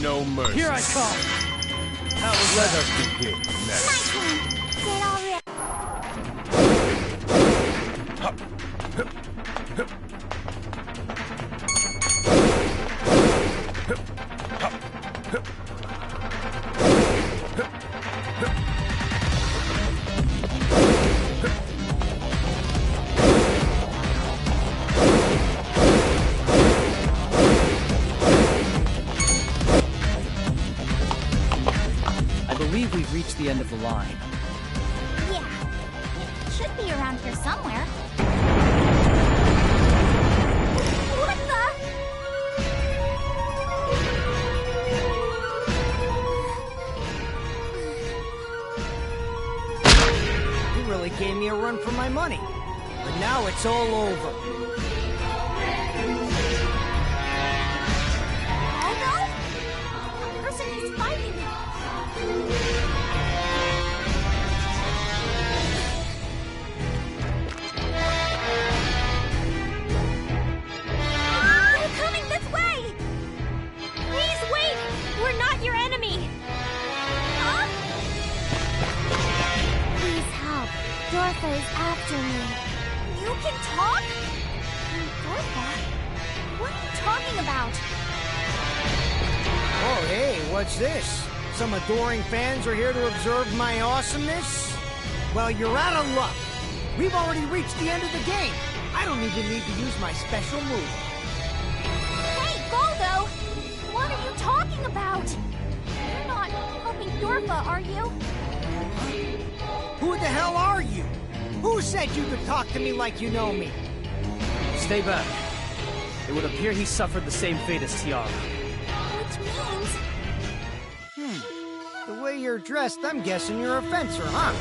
no mercy. Here I come! Let us begin next. My turn. Get all ready. We've reached the end of the line. Yeah. It should be around here somewhere. What You really gave me a run for my money. But now it's all over. Oh no! The person he's fighting. They're coming this way! Please wait! We're not your enemy! Huh? Please help. Dorfa is after me. You can talk? Dorfa? What are you talking about? Oh, hey, what's this? Some adoring fans are here to observe my awesomeness? Well, you're out of luck. We've already reached the end of the game. I don't even need to use my special move. Hey, Goldo! What are you talking about? You're not helping Dorfa, are you? Who the hell are you? Who said you could talk to me like you know me? Stay back. It would appear he suffered the same fate as Tiara. Which means... The way you're dressed, I'm guessing you're a fencer, huh?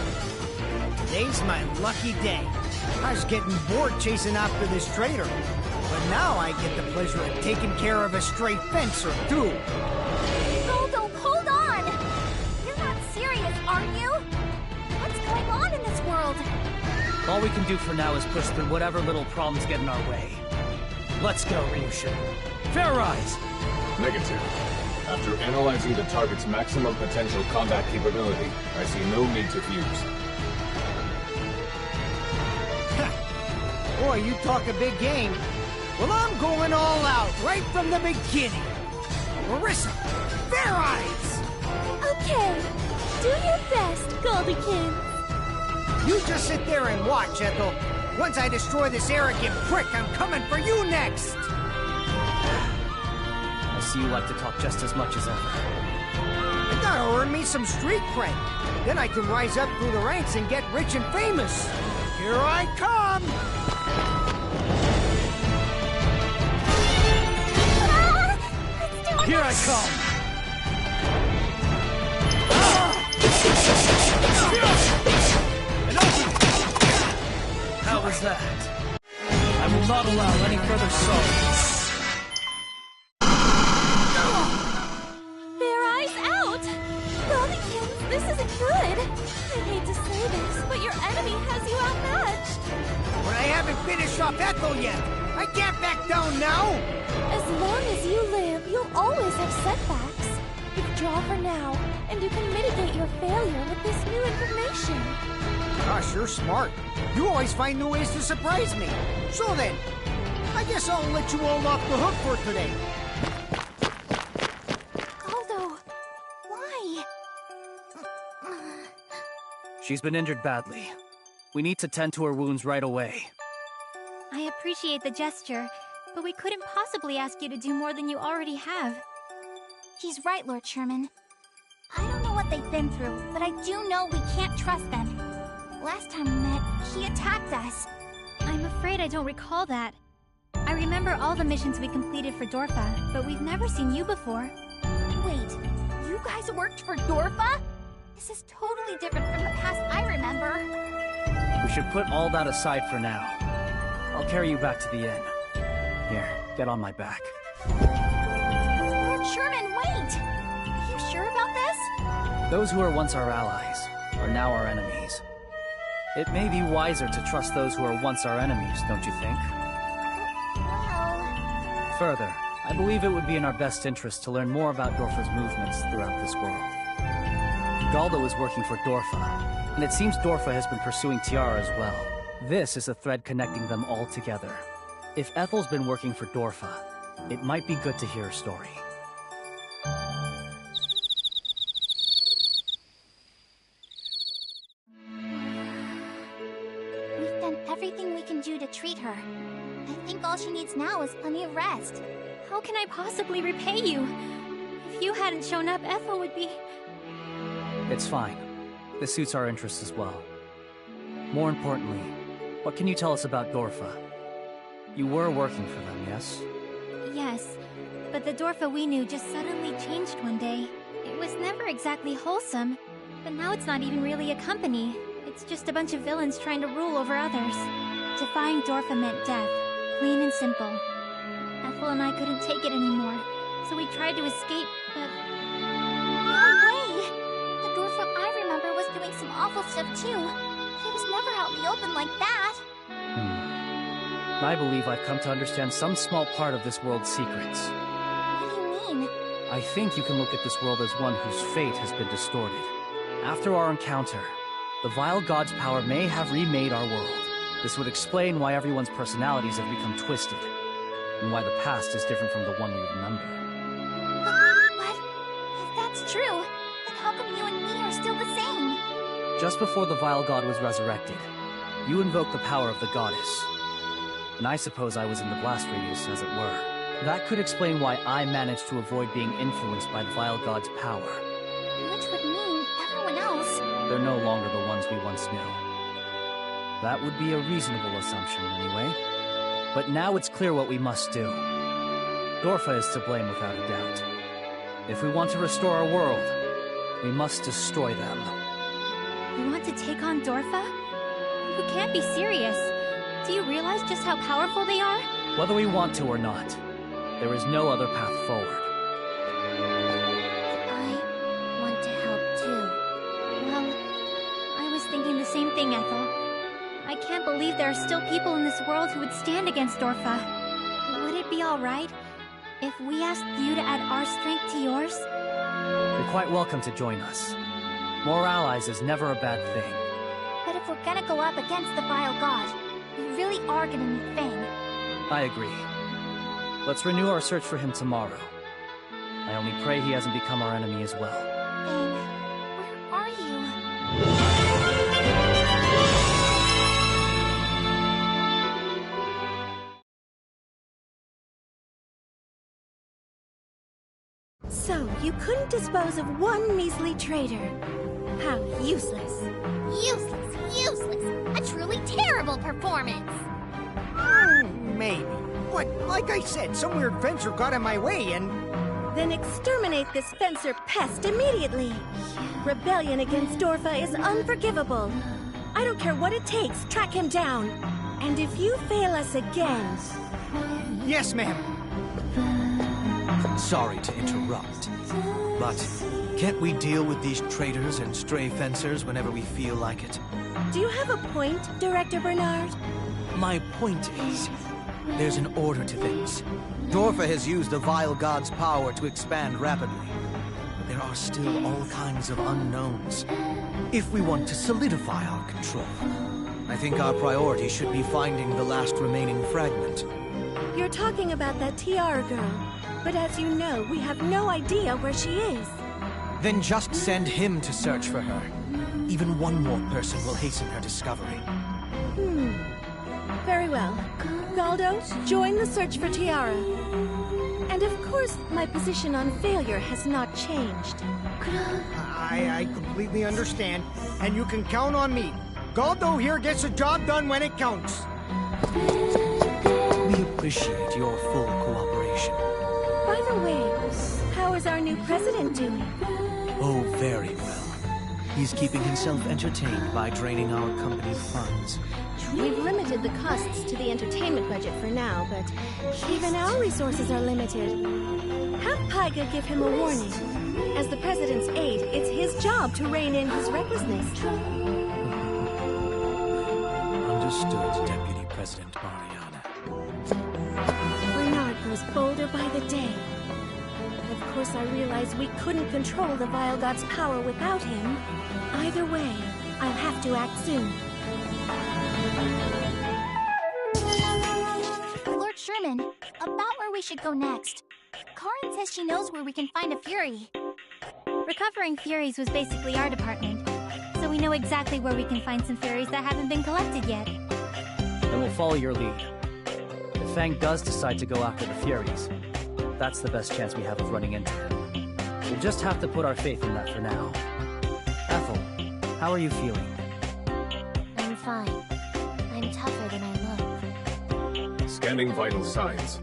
Today's my lucky day. I was getting bored chasing after this traitor. But now I get the pleasure of taking care of a stray fencer, too. Goldo, hold on! You're not serious, are you? What's going on in this world? All we can do for now is push through whatever little problems get in our way. Let's go, Ryushin. Fair rise! Negative. After analyzing the target's maximum potential combat capability, I see no need to fuse. Boy, you talk a big game. Well, I'm going all out, right from the beginning. Marissa, fair eyes! Okay, do your best, Goldykins. You just sit there and watch, Ethel. Once I destroy this arrogant prick, I'm coming for you next! I see you like to talk just as much as ever. I gotta earn me some street cred. Then I can rise up through the ranks and get rich and famous. Here I come! Here I come! How was that? I will not allow any further sorrow. Their eyes out! Goldykins, this isn't good. I hate to say this, but your enemy has you outmatched. But I haven't finished off Ethel yet! I can't back down now! As long as you live, you'll always have setbacks. Withdraw for now, and you can mitigate your failure with this new information. Gosh, you're smart. You always find new ways to surprise me. So then, I guess I'll let you all off the hook for today. Goldo, why? She's been injured badly. We need to tend to her wounds right away. I appreciate the gesture, but we couldn't possibly ask you to do more than you already have. He's right, Lord Sherman. I don't know what they've been through, but I do know we can't trust them. Last time we met, he attacked us. I'm afraid I don't recall that. I remember all the missions we completed for Dorfa, but we've never seen you before. Wait, you guys worked for Dorfa? This is totally different from the past I remember. We should put all that aside for now. I'll carry you back to the inn. Here, get on my back. Lord Sherman, wait! Are you sure about this? Those who were once our allies are now our enemies. It may be wiser to trust those who were once our enemies, don't you think? Well... Further, I believe it would be in our best interest to learn more about Dorfa's movements throughout this world. Galdo is working for Dorfa, and it seems Dorfa has been pursuing Tiara as well. This is a thread connecting them all together. If Ethel's been working for Dorfa, it might be good to hear her story. We've done everything we can do to treat her. I think all she needs now is plenty of rest. How can I possibly repay you? If you hadn't shown up, Ethel would be... It's fine. This suits our interests as well. More importantly, what can you tell us about Dorfa? You were working for them, yes? Yes, but the Dorfa we knew just suddenly changed one day. It was never exactly wholesome, but now it's not even really a company. It's just a bunch of villains trying to rule over others. To find Dorfa meant death, plain and simple. Ethel and I couldn't take it anymore, so we tried to escape, but... No way! The Dorfa I remember was doing some awful stuff too. He was never out in the open like that. I believe I've come to understand some small part of this world's secrets. What do you mean? I think you can look at this world as one whose fate has been distorted. After our encounter, the Vile God's power may have remade our world. This would explain why everyone's personalities have become twisted, and why the past is different from the one we remember. But if that's true, then how come you and me are still the same? Just before the Vile God was resurrected, you invoked the power of the goddess. And I suppose I was in the blast radius, as it were. That could explain why I managed to avoid being influenced by the Vile God's power. Which would mean everyone else. They're no longer the ones we once knew. That would be a reasonable assumption, anyway. But now it's clear what we must do. Dorfa is to blame without a doubt. If we want to restore our world, we must destroy them. You want to take on Dorfa? You can't be serious. Do you realize just how powerful they are? Whether we want to or not, there is no other path forward. I want to help too. Well, I was thinking the same thing, Ethel. I can't believe there are still people in this world who would stand against Dorfa. Would it be alright if we asked you to add our strength to yours? You're quite welcome to join us. More allies is never a bad thing. But if we're gonna go up against the Vile God, we really are gonna need Fang. I agree. Let's renew our search for him tomorrow. I only pray he hasn't become our enemy as well. Fang, where are you? So, you couldn't dispose of one measly traitor. How useless. Useless, useless. A truly terrible performance. Maybe. But, like I said, some weird fencer got in my way and... Then exterminate this fencer pest immediately. Rebellion against Dorfa is unforgivable. I don't care what it takes, track him down. And if you fail us again... Yes, ma'am. Sorry to interrupt, but can't we deal with these traitors and stray fencers whenever we feel like it? Do you have a point, Director Bernard? My point is, there's an order to things. Dorfa has used the Vile God's power to expand rapidly, but there are still all kinds of unknowns. If we want to solidify our control, I think our priority should be finding the last remaining fragment. You're talking about that Tiara girl, but as you know, we have no idea where she is. Then just send him to search for her. Even one more person will hasten her discovery. Very well. Galdo, join the search for Tiara. And of course, my position on failure has not changed. I completely understand, and you can count on me. Galdo here gets the job done when it counts. We appreciate your full cooperation. By the way, how is our new president doing? Oh, very well. He's keeping himself entertained by draining our company's funds. We've limited the costs to the entertainment budget for now, but even our resources are limited. Have Paiga give him a warning. As the president's aide, it's his job to rein in his recklessness. Understood, Deputy President Mariana. Bernard grows bolder by the day. Of course, I realize we couldn't control the Vile God's power without him. Either way, I'll have to act soon. Lord Sherman, about where we should go next. Karin says she knows where we can find a Fury. Recovering Furies was basically our department, so we know exactly where we can find some Furies that haven't been collected yet. Then we'll follow your lead. If Fang does decide to go after the Furies, that's the best chance we have of running into him. We'll just have to put our faith in that for now. Ethel, how are you feeling? I'm fine. I'm tougher than I look. Scanning vital signs.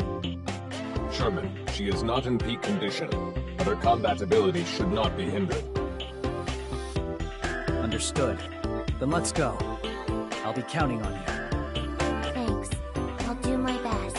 Sherman, she is not in peak condition, but her combat ability should not be hindered. Understood. Then let's go. I'll be counting on you. Thanks. I'll do my best.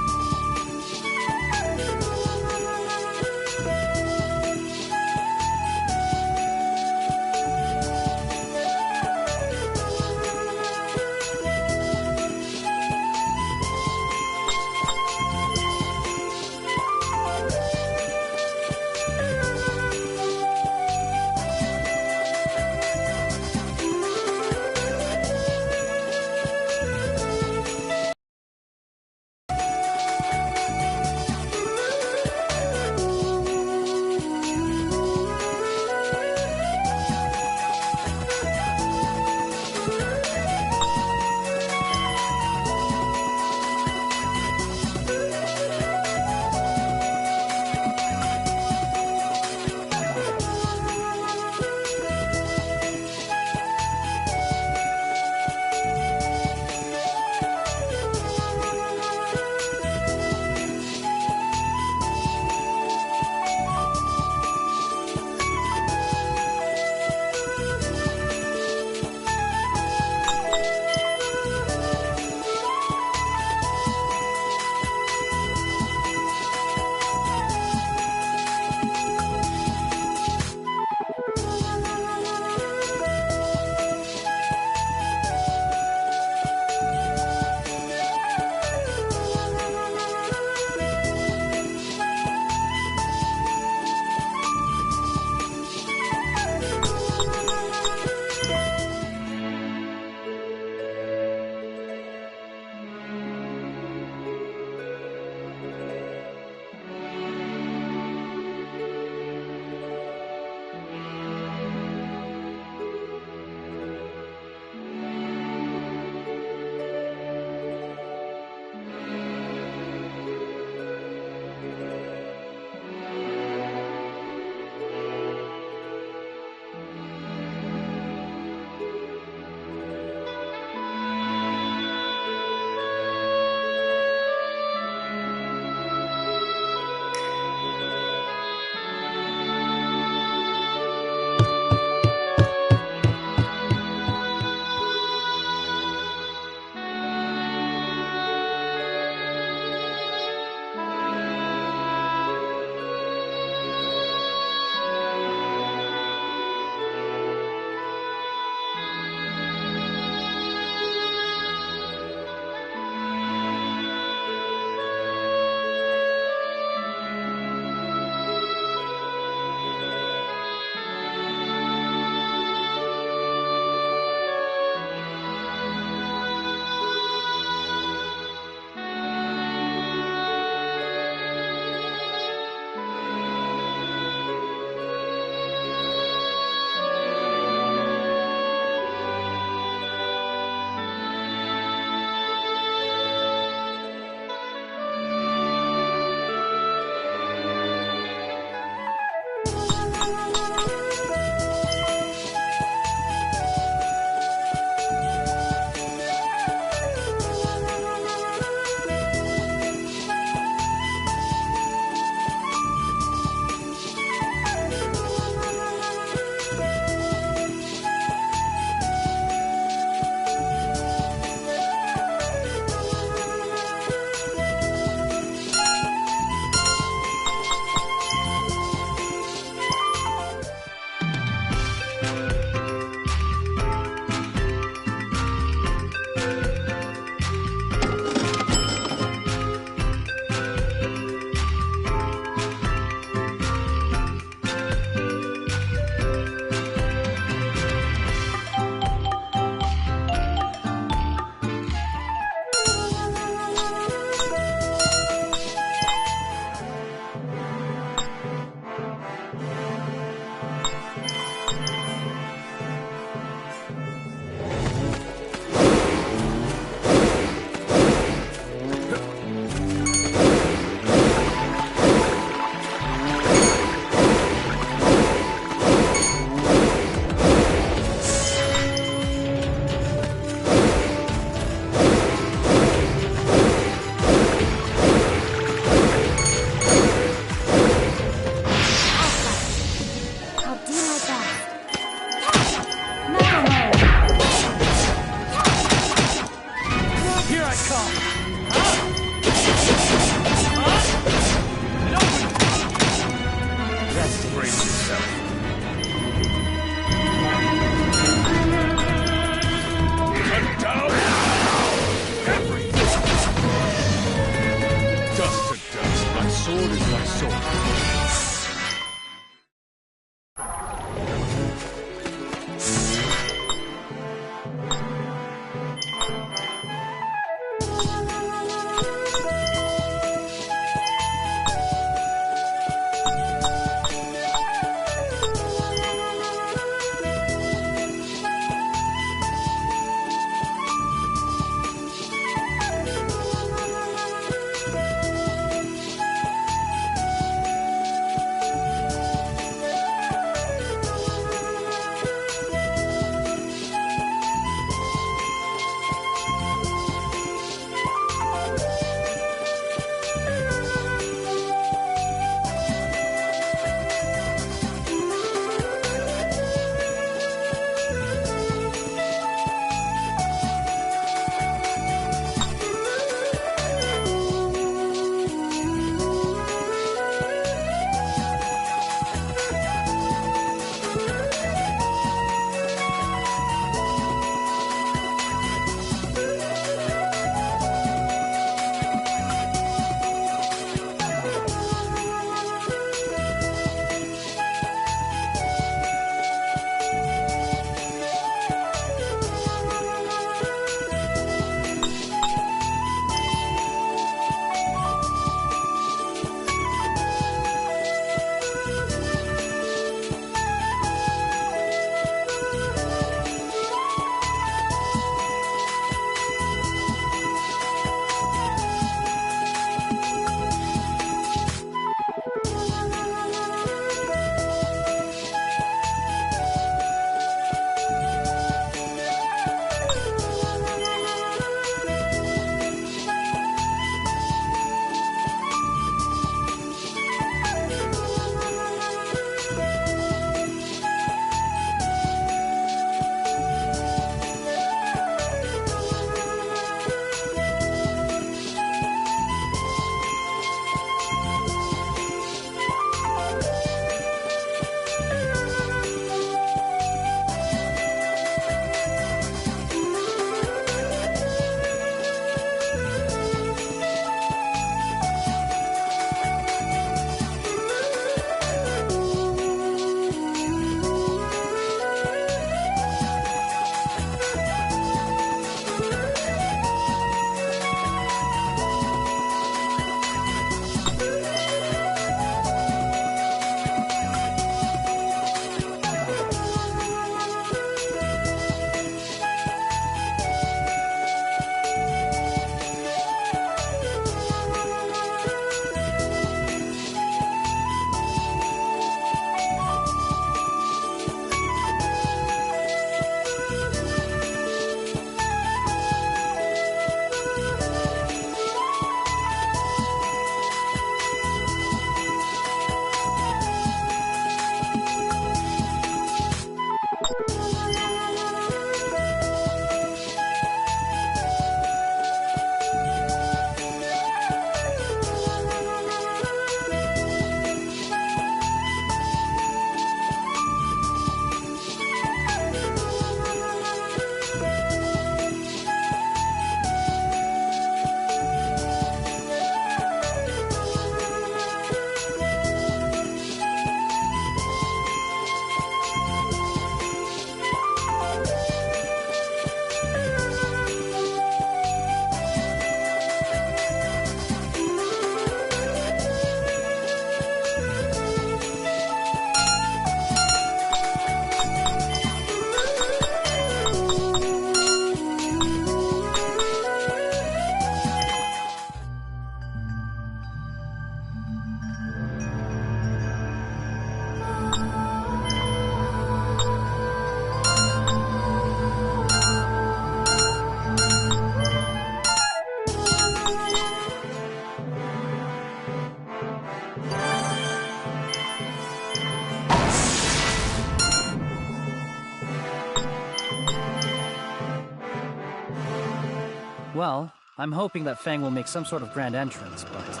Well, I'm hoping that Fang will make some sort of grand entrance, but...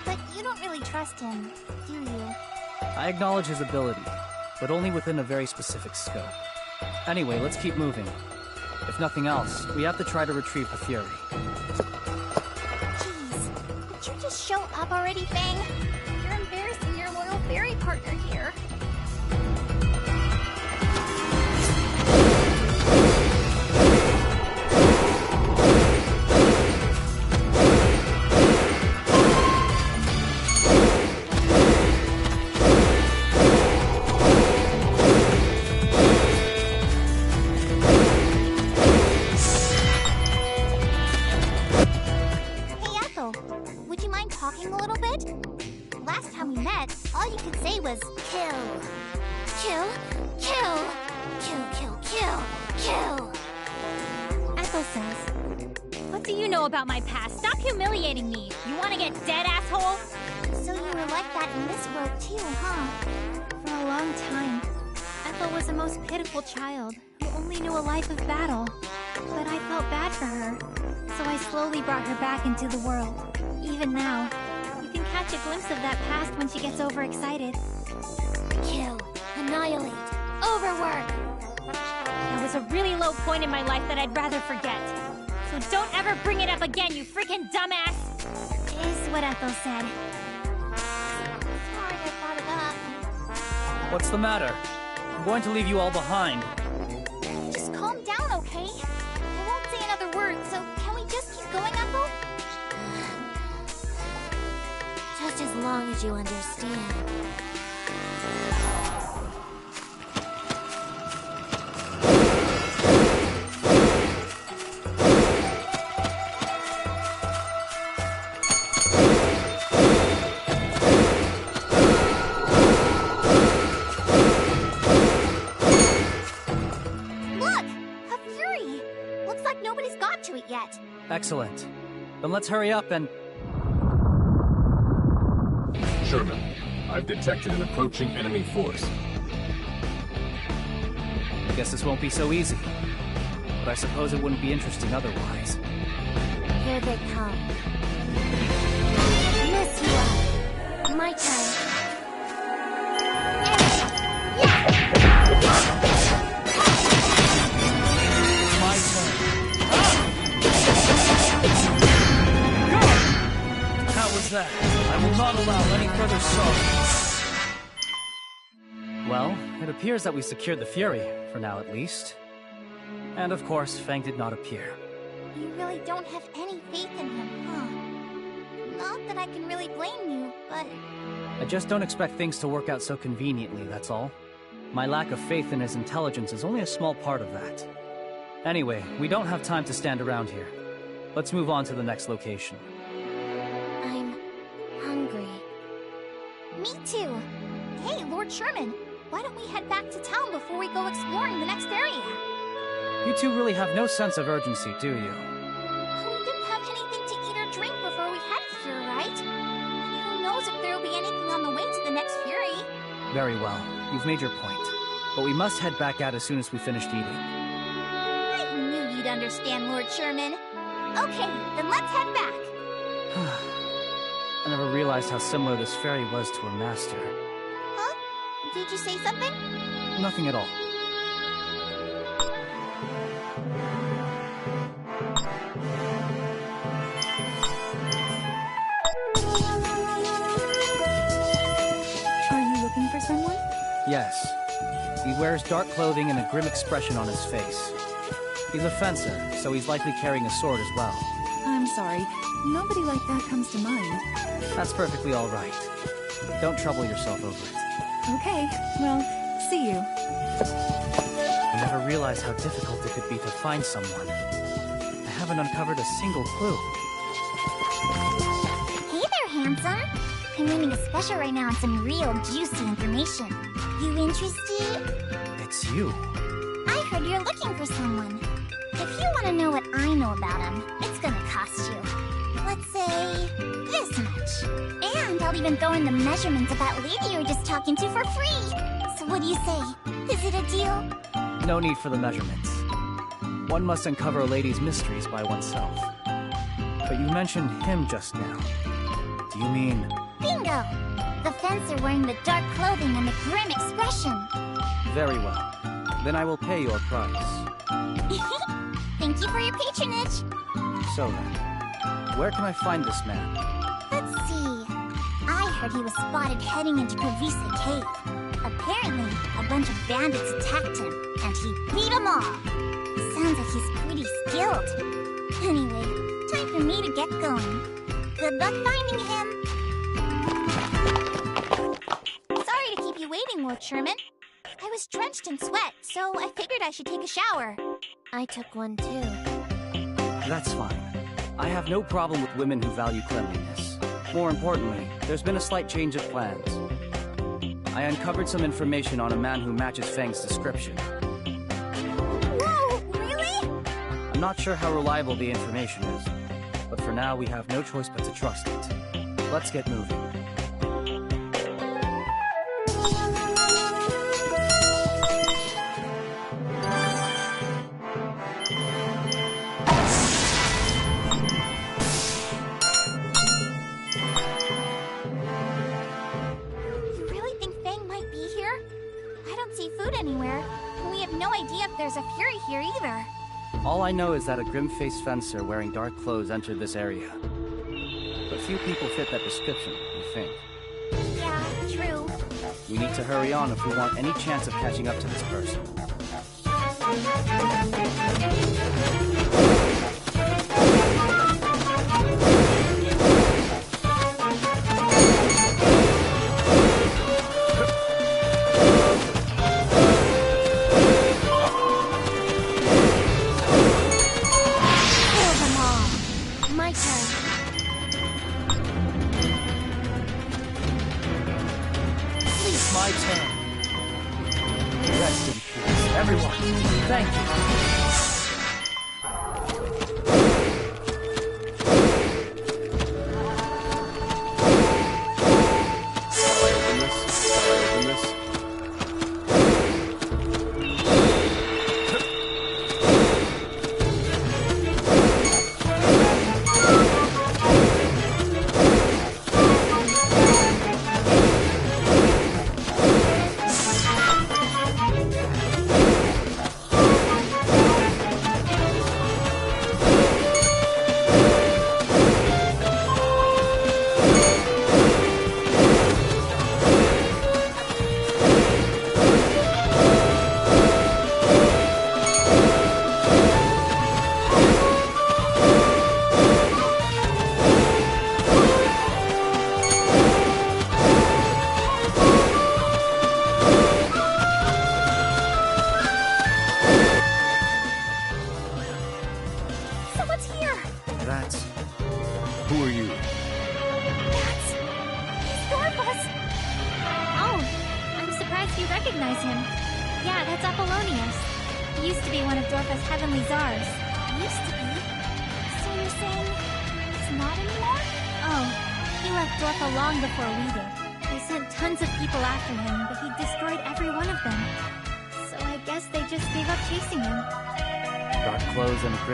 But you don't really trust him, do you? I acknowledge his ability, but only within a very specific scope. Anyway, let's keep moving. If nothing else, we have to try to retrieve the Fury. Jeez, would you just show up already, Fang? You're embarrassing your loyal fairy partner here. About my past. Stop humiliating me. You want to get dead, asshole? So you were like that in this world too, huh? For a long time, Ethel was the most pitiful child who only knew a life of battle. But I felt bad for her, so I slowly brought her back into the world. Even now, you can catch a glimpse of that past when she gets overexcited. Kill, annihilate, overwork. That was a really low point in my life that I'd rather forget. So don't ever bring it up again, you freaking dumbass! Is what Ethel said. Sorry I brought it up. What's the matter? I'm going to leave you all behind. Just calm down, okay? I won't say another word, so can we just keep going, Ethel? Just as long as you understand. Excellent. Then let's hurry up and... Sherman, I've detected an approaching enemy force. I guess this won't be so easy. But I suppose it wouldn't be interesting otherwise. Here they come. Miss you up. My turn. My turn. That. I will not allow any further sorrow. Well, it appears that we secured the Fury, for now at least. And of course, Fang did not appear. You really don't have any faith in him, huh? Not that I can really blame you, but... I just don't expect things to work out so conveniently, that's all. My lack of faith in his intelligence is only a small part of that. Anyway, we don't have time to stand around here. Let's move on to the next location. Me too. Hey, Lord Sherman, why don't we head back to town before we go exploring the next area? You two really have no sense of urgency, do you? We didn't have anything to eat or drink before we headed here, right? And who knows if there'll be anything on the way to the next Fury? Very well. You've made your point. But we must head back out as soon as we finished eating. I knew you'd understand, Lord Sherman. Okay, then let's head back. I never realized how similar this fairy was to her master. Huh? Did you say something? Nothing at all. Are you looking for someone? Yes. He wears dark clothing and a grim expression on his face. He's a fencer, so he's likely carrying a sword as well. I'm sorry. Nobody like that comes to mind. That's perfectly all right. Don't trouble yourself over it. Okay, well, see you. I never realized how difficult it could be to find someone. I haven't uncovered a single clue. Hey there, handsome. I'm running a special right now on some real juicy information. You interested? It's you. I heard you're looking for someone. If you want to know what I know about him, it's gonna cost you. Let's say this much. And I'll even throw in the measurements of that lady you were just talking to for free. So what do you say? Is it a deal? No need for the measurements. One must uncover a lady's mysteries by oneself. But you mentioned him just now. Do you mean... Bingo! The fencer wearing the dark clothing and the grim expression. Very well. Then I will pay your price. Thank you for your patronage. So then, where can I find this man? Let's see. I heard he was spotted heading into Kravisa Cave. Apparently, a bunch of bandits attacked him, and he beat them all. Sounds like he's pretty skilled. Anyway, time for me to get going. Good luck finding him. Sorry to keep you waiting, Lord Sherman. I was drenched in sweat, so I figured I should take a shower. I took one too. That's fine. I have no problem with women who value cleanliness. More importantly, there's been a slight change of plans. I uncovered some information on a man who matches Fang's description. Whoa, really? I'm not sure how reliable the information is, but for now we have no choice but to trust it. Let's get moving. There's a Fury here either. All I know is that a grim-faced fencer wearing dark clothes entered this area. But few people fit that description, you think? Yeah, true. We need to hurry on if we want any chance of catching up to this person.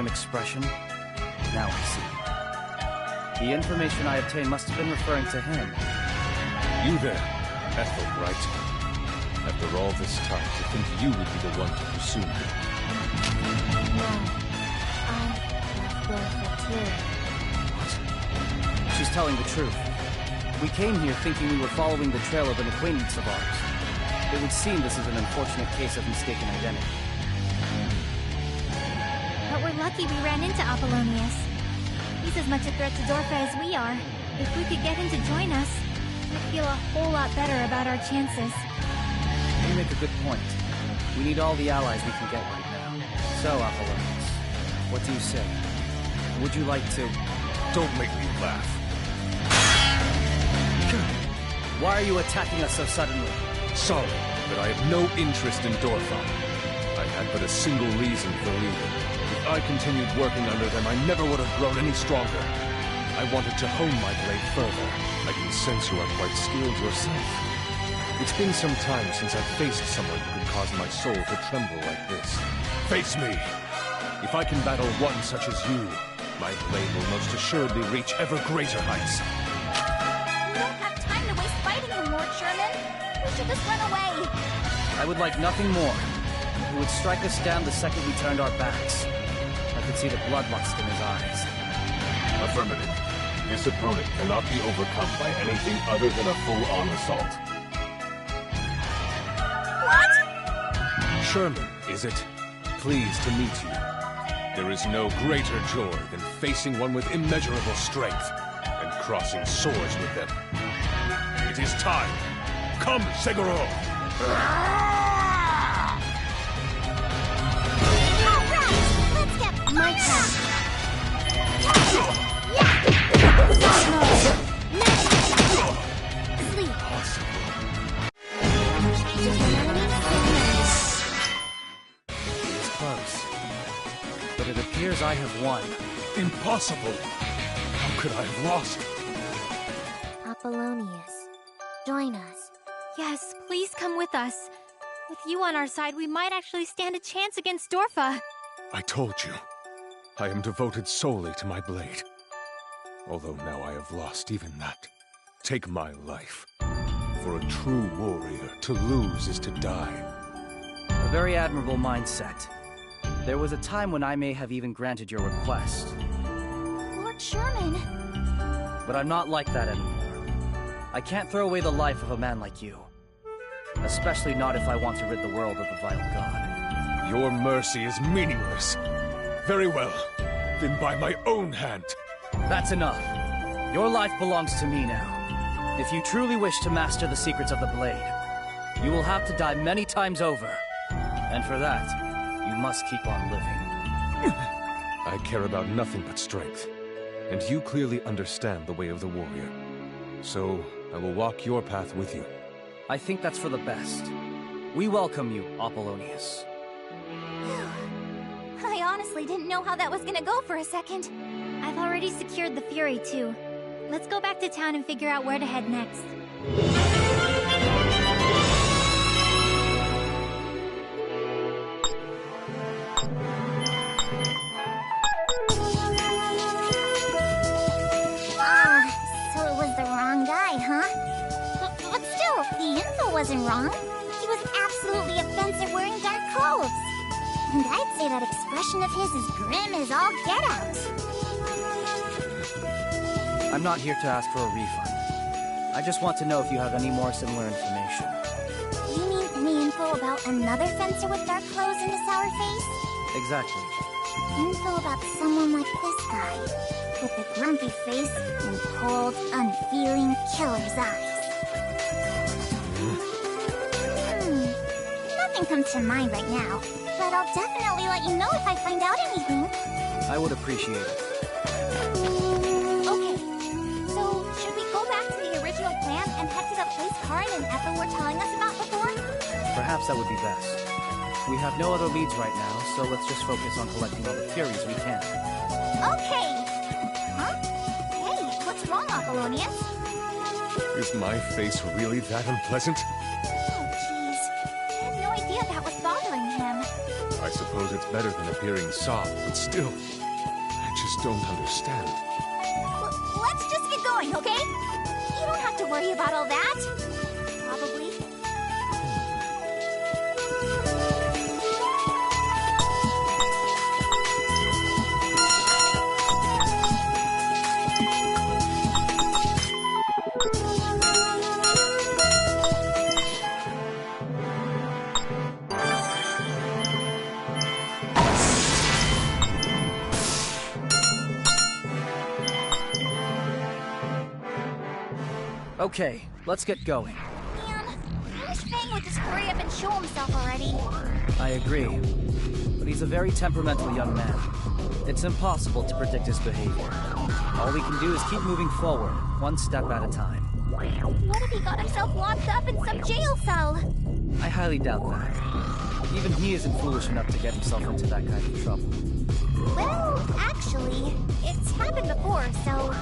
Expression? Now I see. The information I obtained must have been referring to him. You there, Ethel, right? After all this time, to think you would be the one to pursue me. No. I left Dorfa too. What? She's telling the truth. We came here thinking we were following the trail of an acquaintance of ours. It would seem this is an unfortunate case of mistaken identity. We're lucky we ran into Apollonius. He's as much a threat to Dorfa as we are. If we could get him to join us, I'd feel a whole lot better about our chances. You make a good point. We need all the allies we can get right now. So, Apollonius, what do you say? Would you like to... Don't make me laugh. Why are you attacking us so suddenly? Sorry, but I have no interest in Dorfa. I had but a single reason for leaving. If I continued working under them, I never would have grown any stronger. I wanted to hone my blade further. I can sense you are quite skilled yourself. It's been some time since I've faced someone who could cause my soul to tremble like this. Face me! If I can battle one such as you, my blade will most assuredly reach ever greater heights. We don't have time to waste fighting him, Lord Sherman. We should just run away. I would like nothing more. He would strike us down the second we turned our backs. I could see the bloodlust in his eyes. Affirmative. This opponent cannot be overcome by anything other than a full-on assault. What? Sherman, is it? Pleased to meet you. There is no greater joy than facing one with immeasurable strength and crossing swords with them. It is time. Come, Seguro! Let's get my turn. It's close. But it appears I have won. Impossible! How could I have lost? Apollonius, join us. Yes, please come with us. With you on our side, we might actually stand a chance against Dorfa. I told you. I am devoted solely to my blade. Although now I have lost even that. Take my life. For a true warrior, to lose is to die. A very admirable mindset. There was a time when I may have even granted your request. Lord Sherman. But I'm not like that anymore. I can't throw away the life of a man like you. Especially not if I want to rid the world of the vile god. Your mercy is meaningless. Very well. Then by my own hand. That's enough. Your life belongs to me now. If you truly wish to master the secrets of the blade, you will have to die many times over. And for that, you must keep on living. I care about nothing but strength. And you clearly understand the way of the warrior. So, I will walk your path with you. I think that's for the best. We welcome you, Apollonius. I honestly didn't know how that was gonna go for a second. I've already secured the Fury, too. Let's go back to town and figure out where to head next. So it was the wrong guy, huh? But still, the info wasn't wrong. He was absolutely offensive wearing dark clothes. And I'd say that expression of his is grim as all get out. I'm not here to ask for a refund. I just want to know if you have any more similar information. You mean any info about another fencer with dark clothes and a sour face? Exactly. Info about someone like this guy, with a grumpy face and cold, unfeeling killer's eyes. Nothing comes to mind right now, but I'll definitely let you know if I find out anything. I would appreciate it. Okay, so should we go back to the original plan and head to the place Karin and Ethel were telling us about before? Perhaps that would be best. We have no other leads right now, so let's just focus on collecting all the Furies we can. Okay! Huh? Hey, what's wrong, Apollonius? Is my face really that unpleasant? Oh, jeez. I had no idea that was bothering him. I suppose it's better than appearing soft, but still, I just don't understand. Let's just get going, okay? You don't have to worry about all that. Probably. Okay, let's get going. Man, I wish Fang would just hurry up and show himself already. I agree. But he's a very temperamental young man. It's impossible to predict his behavior. All we can do is keep moving forward, one step at a time. What if he got himself locked up in some jail cell? I highly doubt that. Even he isn't foolish enough to get himself into that kind of trouble. Well, actually, it's happened before, so...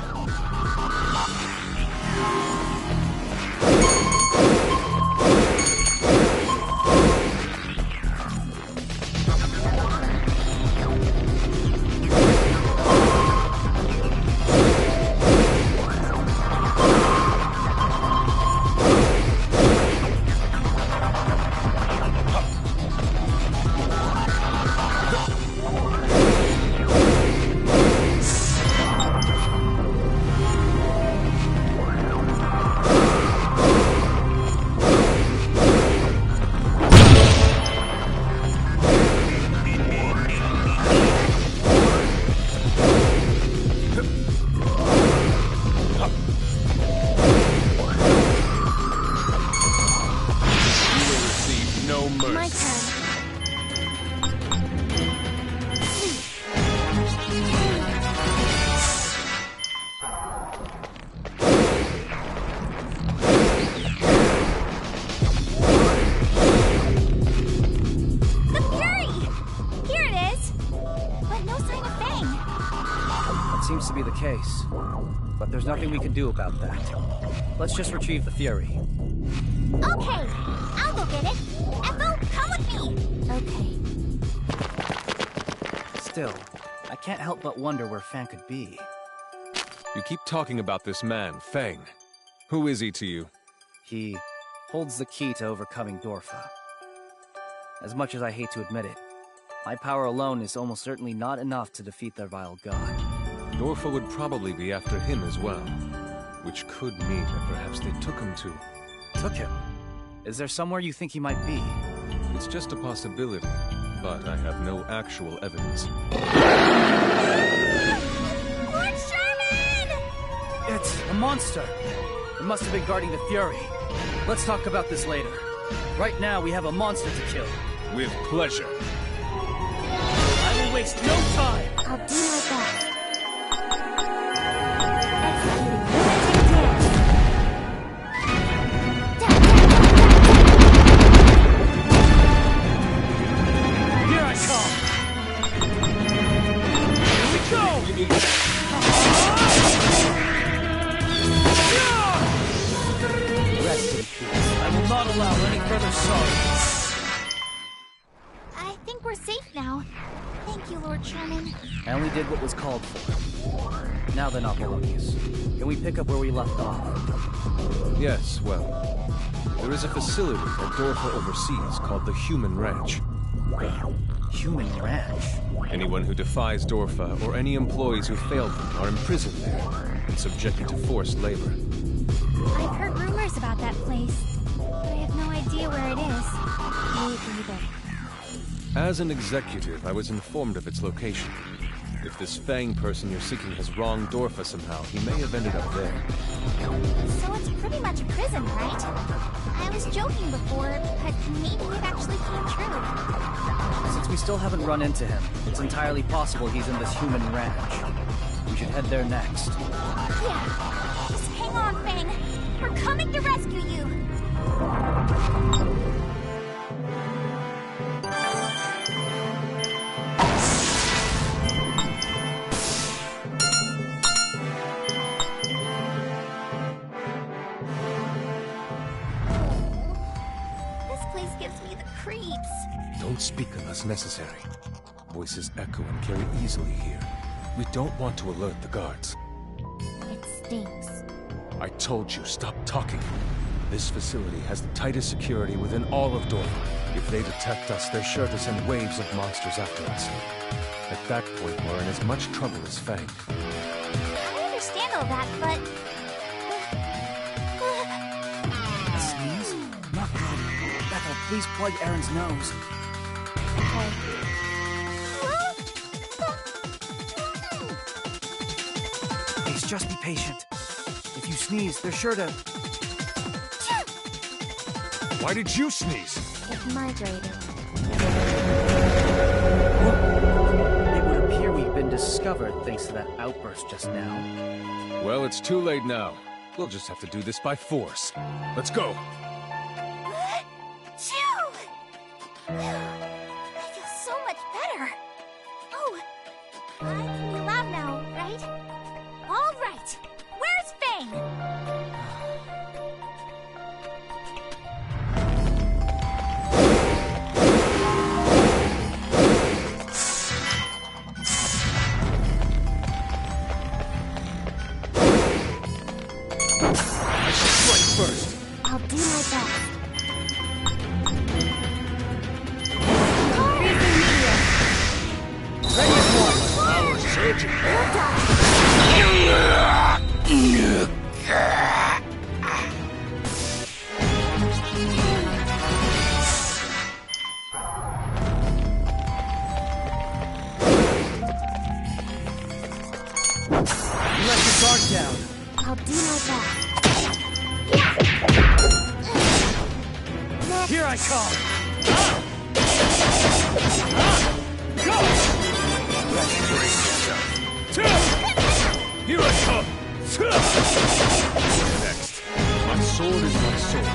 be the case. But there's nothing we can do about that. Let's just retrieve the Fury. Okay, I'll go get it. Echo, come with me. Okay. Still, I can't help but wonder where Fang could be. You keep talking about this man, Fang. Who is he to you? He holds the key to overcoming Dorfa. As much as I hate to admit it, my power alone is almost certainly not enough to defeat their vile god. Dorfa would probably be after him as well. Which could mean that perhaps they took him to. Took him? Is there somewhere you think he might be? It's just a possibility, but I have no actual evidence. Lord Sherman! It's a monster! It must have been guarding the Fury. Let's talk about this later. Right now, we have a monster to kill. With pleasure. I will waste no time! I'll do my best. Here I come! Here we go! Rest in peace. I will not allow any further sorrow. I think we're safe now. Thank you, Lord Sherman. I only did what was called for. Now then, Apollonius. Can we pick up where we left off? Yes, well, there is a facility that Dorfa oversees called the Human Ranch. Human Ranch? Anyone who defies Dorfa or any employees who failed them are imprisoned there and subjected to forced labor. I've heard rumors about that place, but I have no idea where it is. Me either. As an executive, I was informed of its location. If this Fang person you're seeking has wronged Dorfa somehow, he may have ended up there. So it's pretty much a prison, right? I was joking before, but maybe it actually came true. Since we still haven't run into him, it's entirely possible he's in this human ranch. We should head there next. Yeah. Just hang on, Fang. We're coming to rescue you. Don't speak unless necessary. Voices echo and carry easily here. We don't want to alert the guards. It stinks. I told you, stop talking. This facility has the tightest security within all of Dorfa. If they detect us, they're sure to send waves of monsters after us. At that point, we're in as much trouble as Fang. I understand all that, but... Sneeze? Not good. Bethel, please plug Aaron's nose. Okay. Ace, just be patient. If you sneeze, they're sure to... Why did you sneeze? It migrated. It would appear we've been discovered thanks to that outburst just now. Well, it's too late now. We'll just have to do this by force. Let's go! I feel so much better. Oh, I can be loud now, right? All right. Where's Fang? I shall strike first. I'll do my best. Power surging. Let your guard down. I'll do my best. Here I come. Go! Brace yourself. Here I come! Next. My sword is my sword.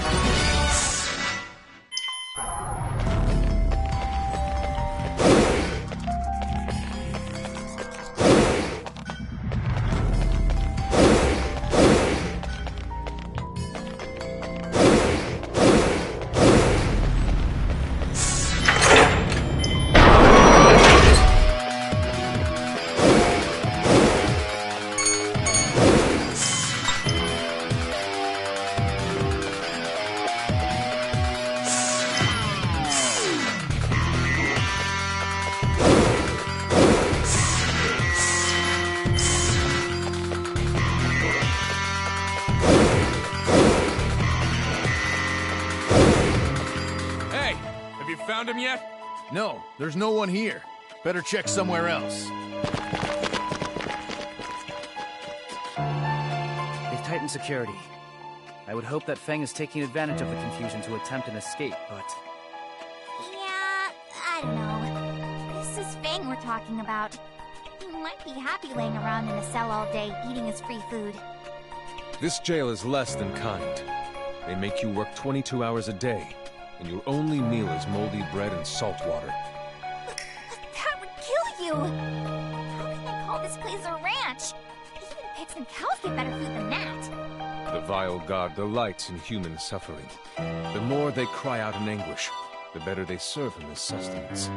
you found him yet? No, there's no one here. Better check somewhere else. They've tightened security. I would hope that Feng is taking advantage of the confusion to attempt an escape, but... Yeah, I don't know. This is Fang we're talking about. He might be happy laying around in a cell all day, eating his free food. This jail is less than kind. They make you work 22 hours a day, and your only meal is moldy bread and salt water. That would kill you! How can they call this place a ranch? Even pigs and cows get better food than that. The vile god delights in human suffering. The more they cry out in anguish, the better they serve him as sustenance.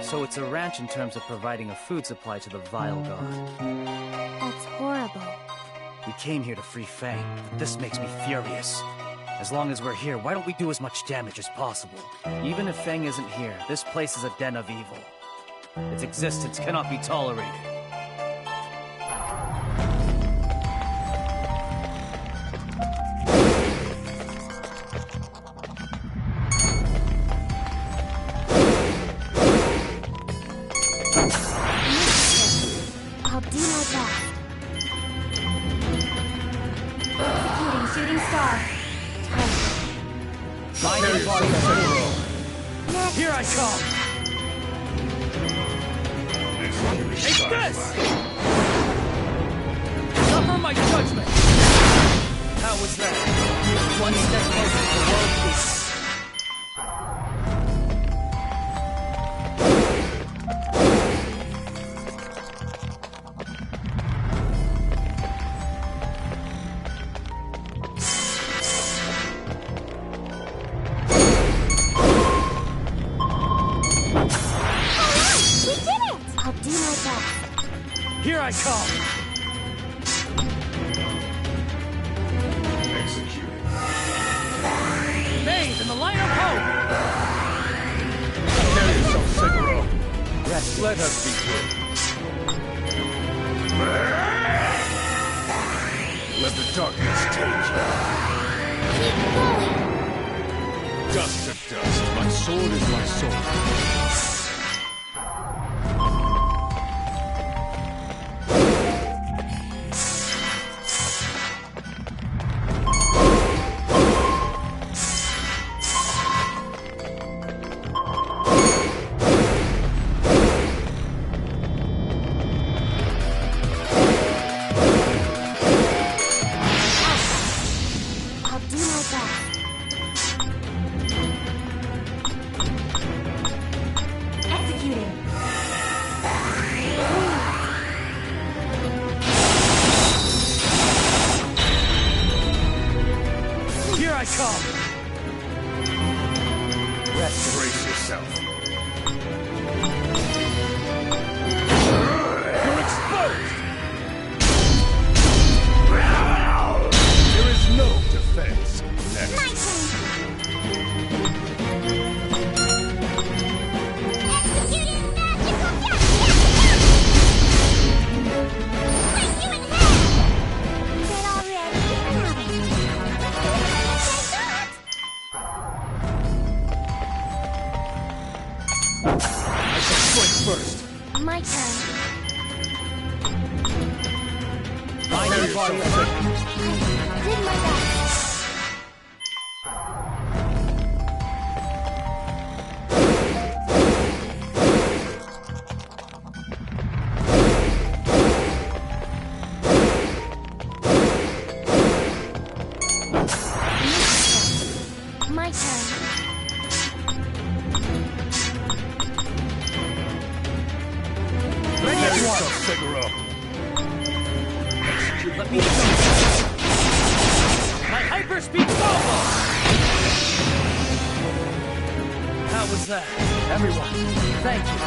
So it's a ranch in terms of providing a food supply to the vile god. That's horrible. We came here to free Fang, but this makes me furious. As long as we're here, why don't we do as much damage as possible? Even if Fang isn't here, this place is a den of evil. Its existence cannot be tolerated. I'll do my best. Executing shooting star. Here I come! Take this! Suffer my judgment! How was that? One step closer to world peace. Here I come! Executed. Made in the line of hope! Carry yourself, Seguro. Rest. Let us be good. Let the darkness take you. Dust to dust. My sword is my sword. Brace yourself. You're exposed! There is no defense. Next. Executing magical Wait, you in hell! Dead already? First. My turn. Carry yourself. Did my best. My turn. Carry yourself, Seguro. Let me go. My hyperspeed volvo! How was that? Everyone, thank you.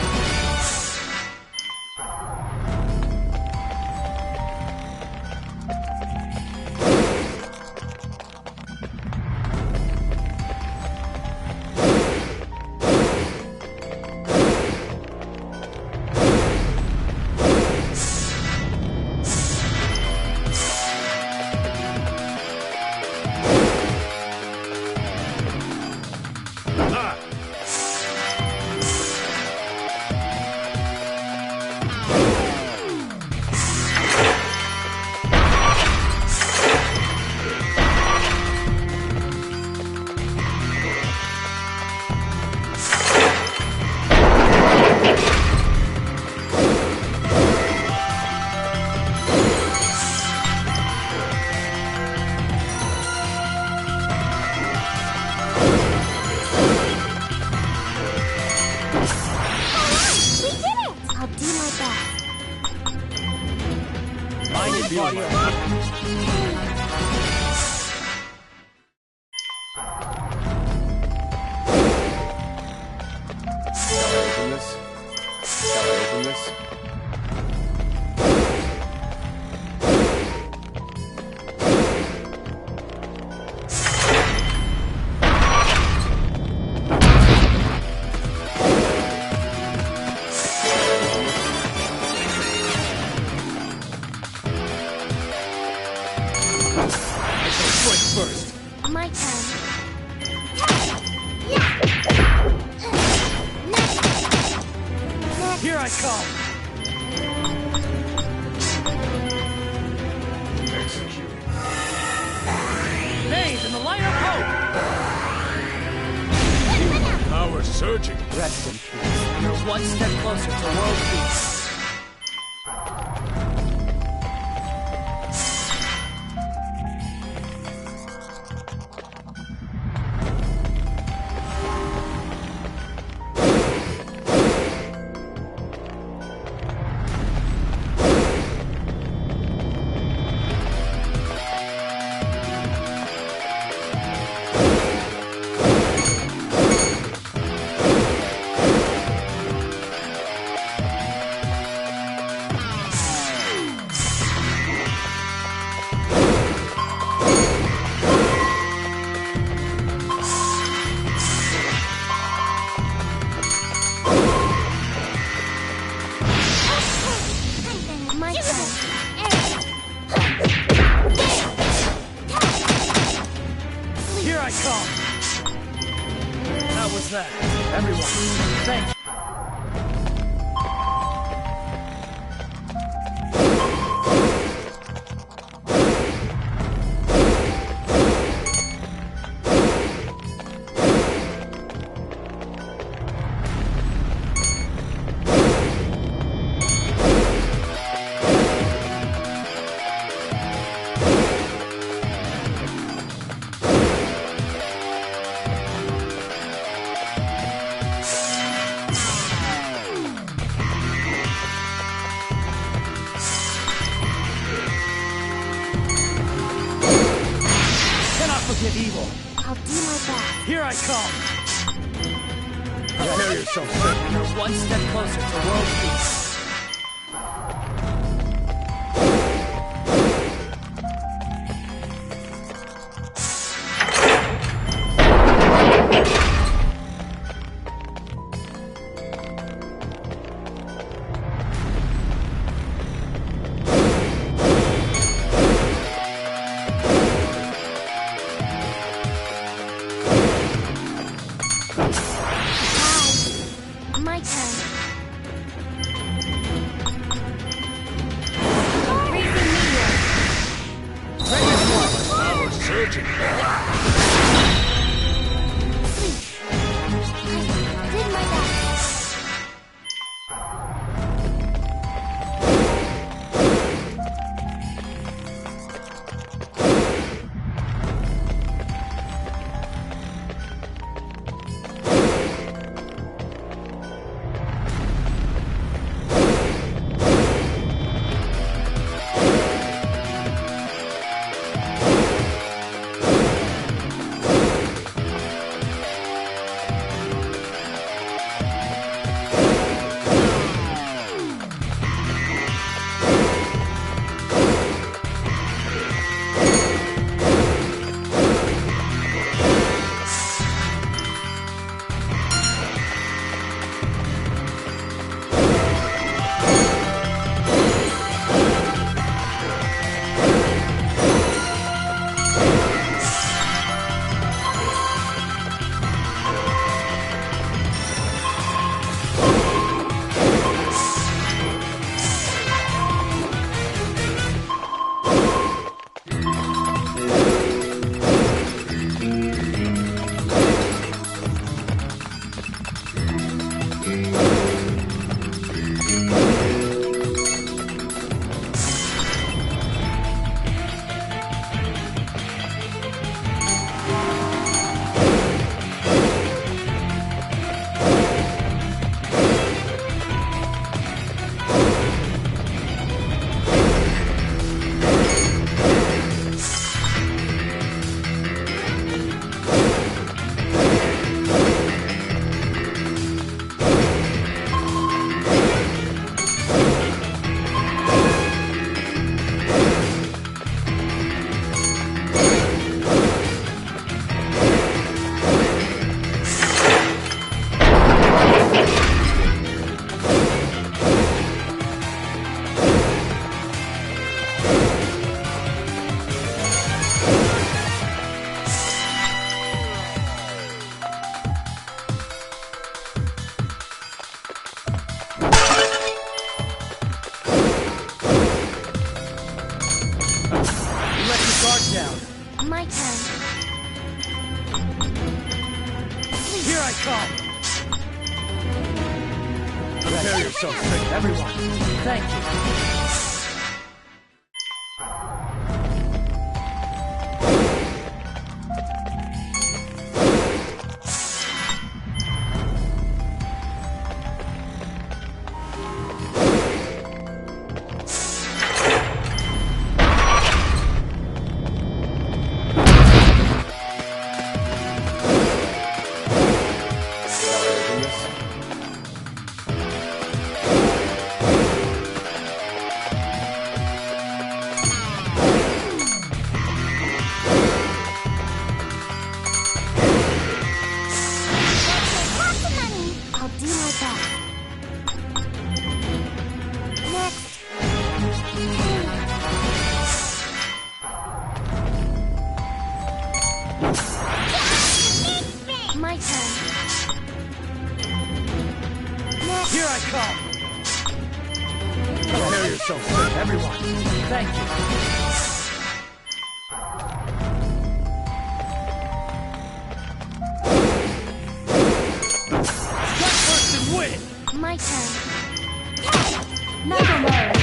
I come! Executed. Bathe in the light of hope! Power surging. Rest in peace. You're one step closer to world peace. Here I come! How was that? Everyone, thank you. Forgive evil. I'll do my best. Here I come! Prepare yourself, sir. You're one step closer to world peace. My turn. Power surging. I did my best. I come! Prepare yourself, Everyone, thank you. My turn. Here I come! Prepare yourself, Everyone, thank you. Strike first and win! My turn. Knuckle mode.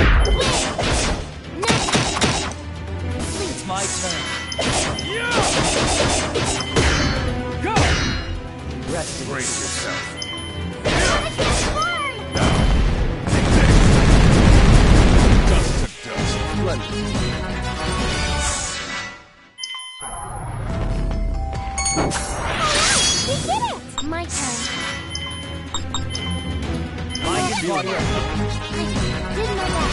It's my turn. Go! Rest in brace yourself. Dust to dust. Splendid. We did it! My turn. Mind and body are I didn't know that.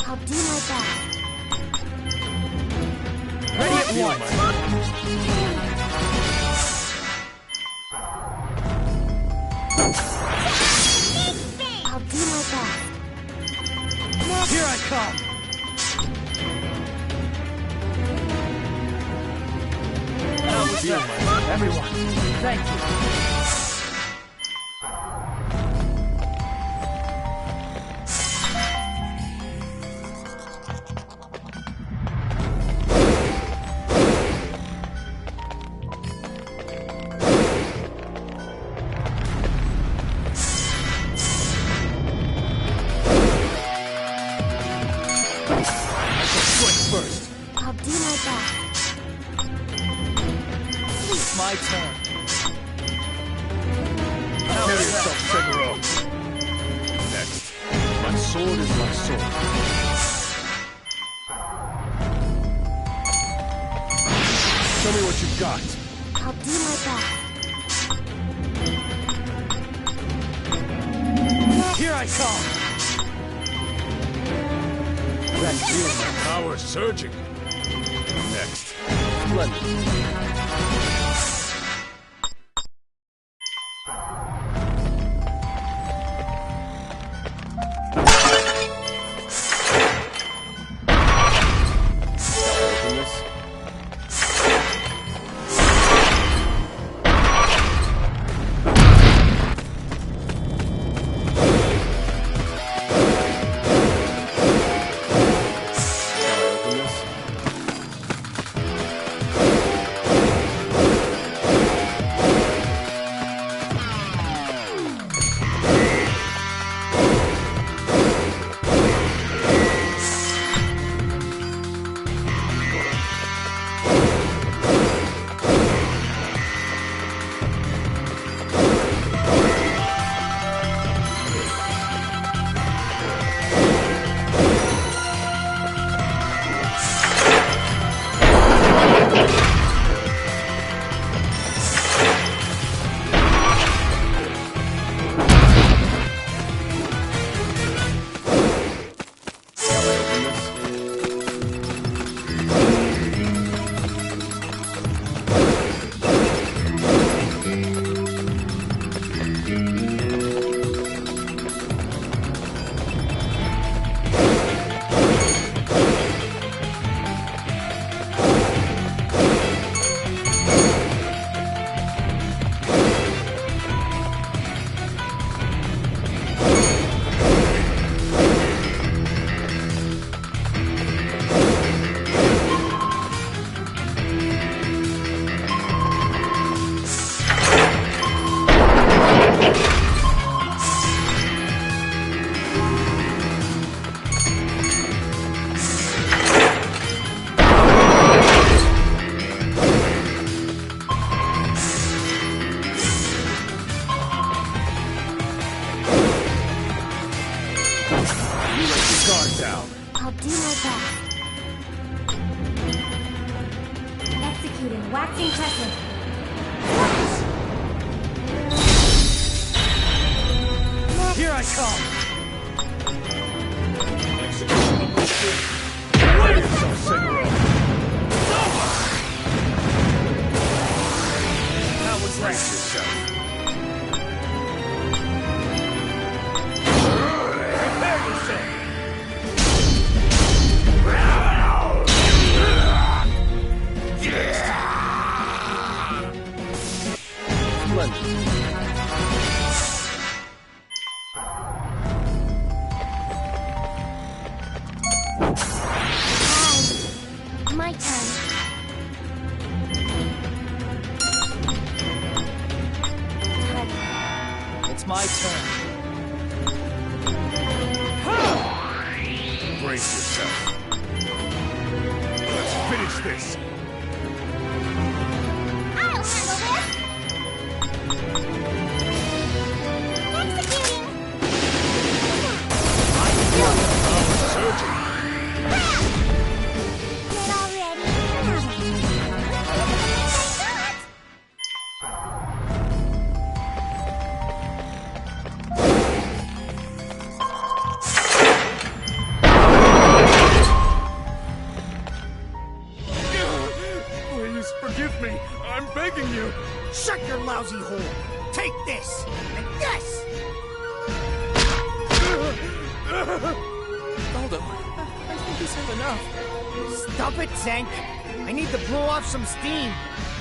I'll do my best. ready at once. I'll do my best. Here I come! Everyone, thank you. First. I'll do my best. It's my turn. Prepare yourself, Seguro. Next. My sword is my sword. Show me what you've got. I'll do my best. Here I come! Power surging. Next. Splendid. Open this. Open this. Executing waxing crescent. Here I come! Wait yourself, Seguro! How was that? Brace yourself. Prepare yourself! My turn. It's my turn. Brace yourself. Let's finish this. I'll handle this! Executing! Surgery. Get all ready. Please forgive me. I'm begging you. Shut your lousy hole! Take this! And this! Aldo, I think he's had enough. Stop it, Zank! I need to blow off some steam.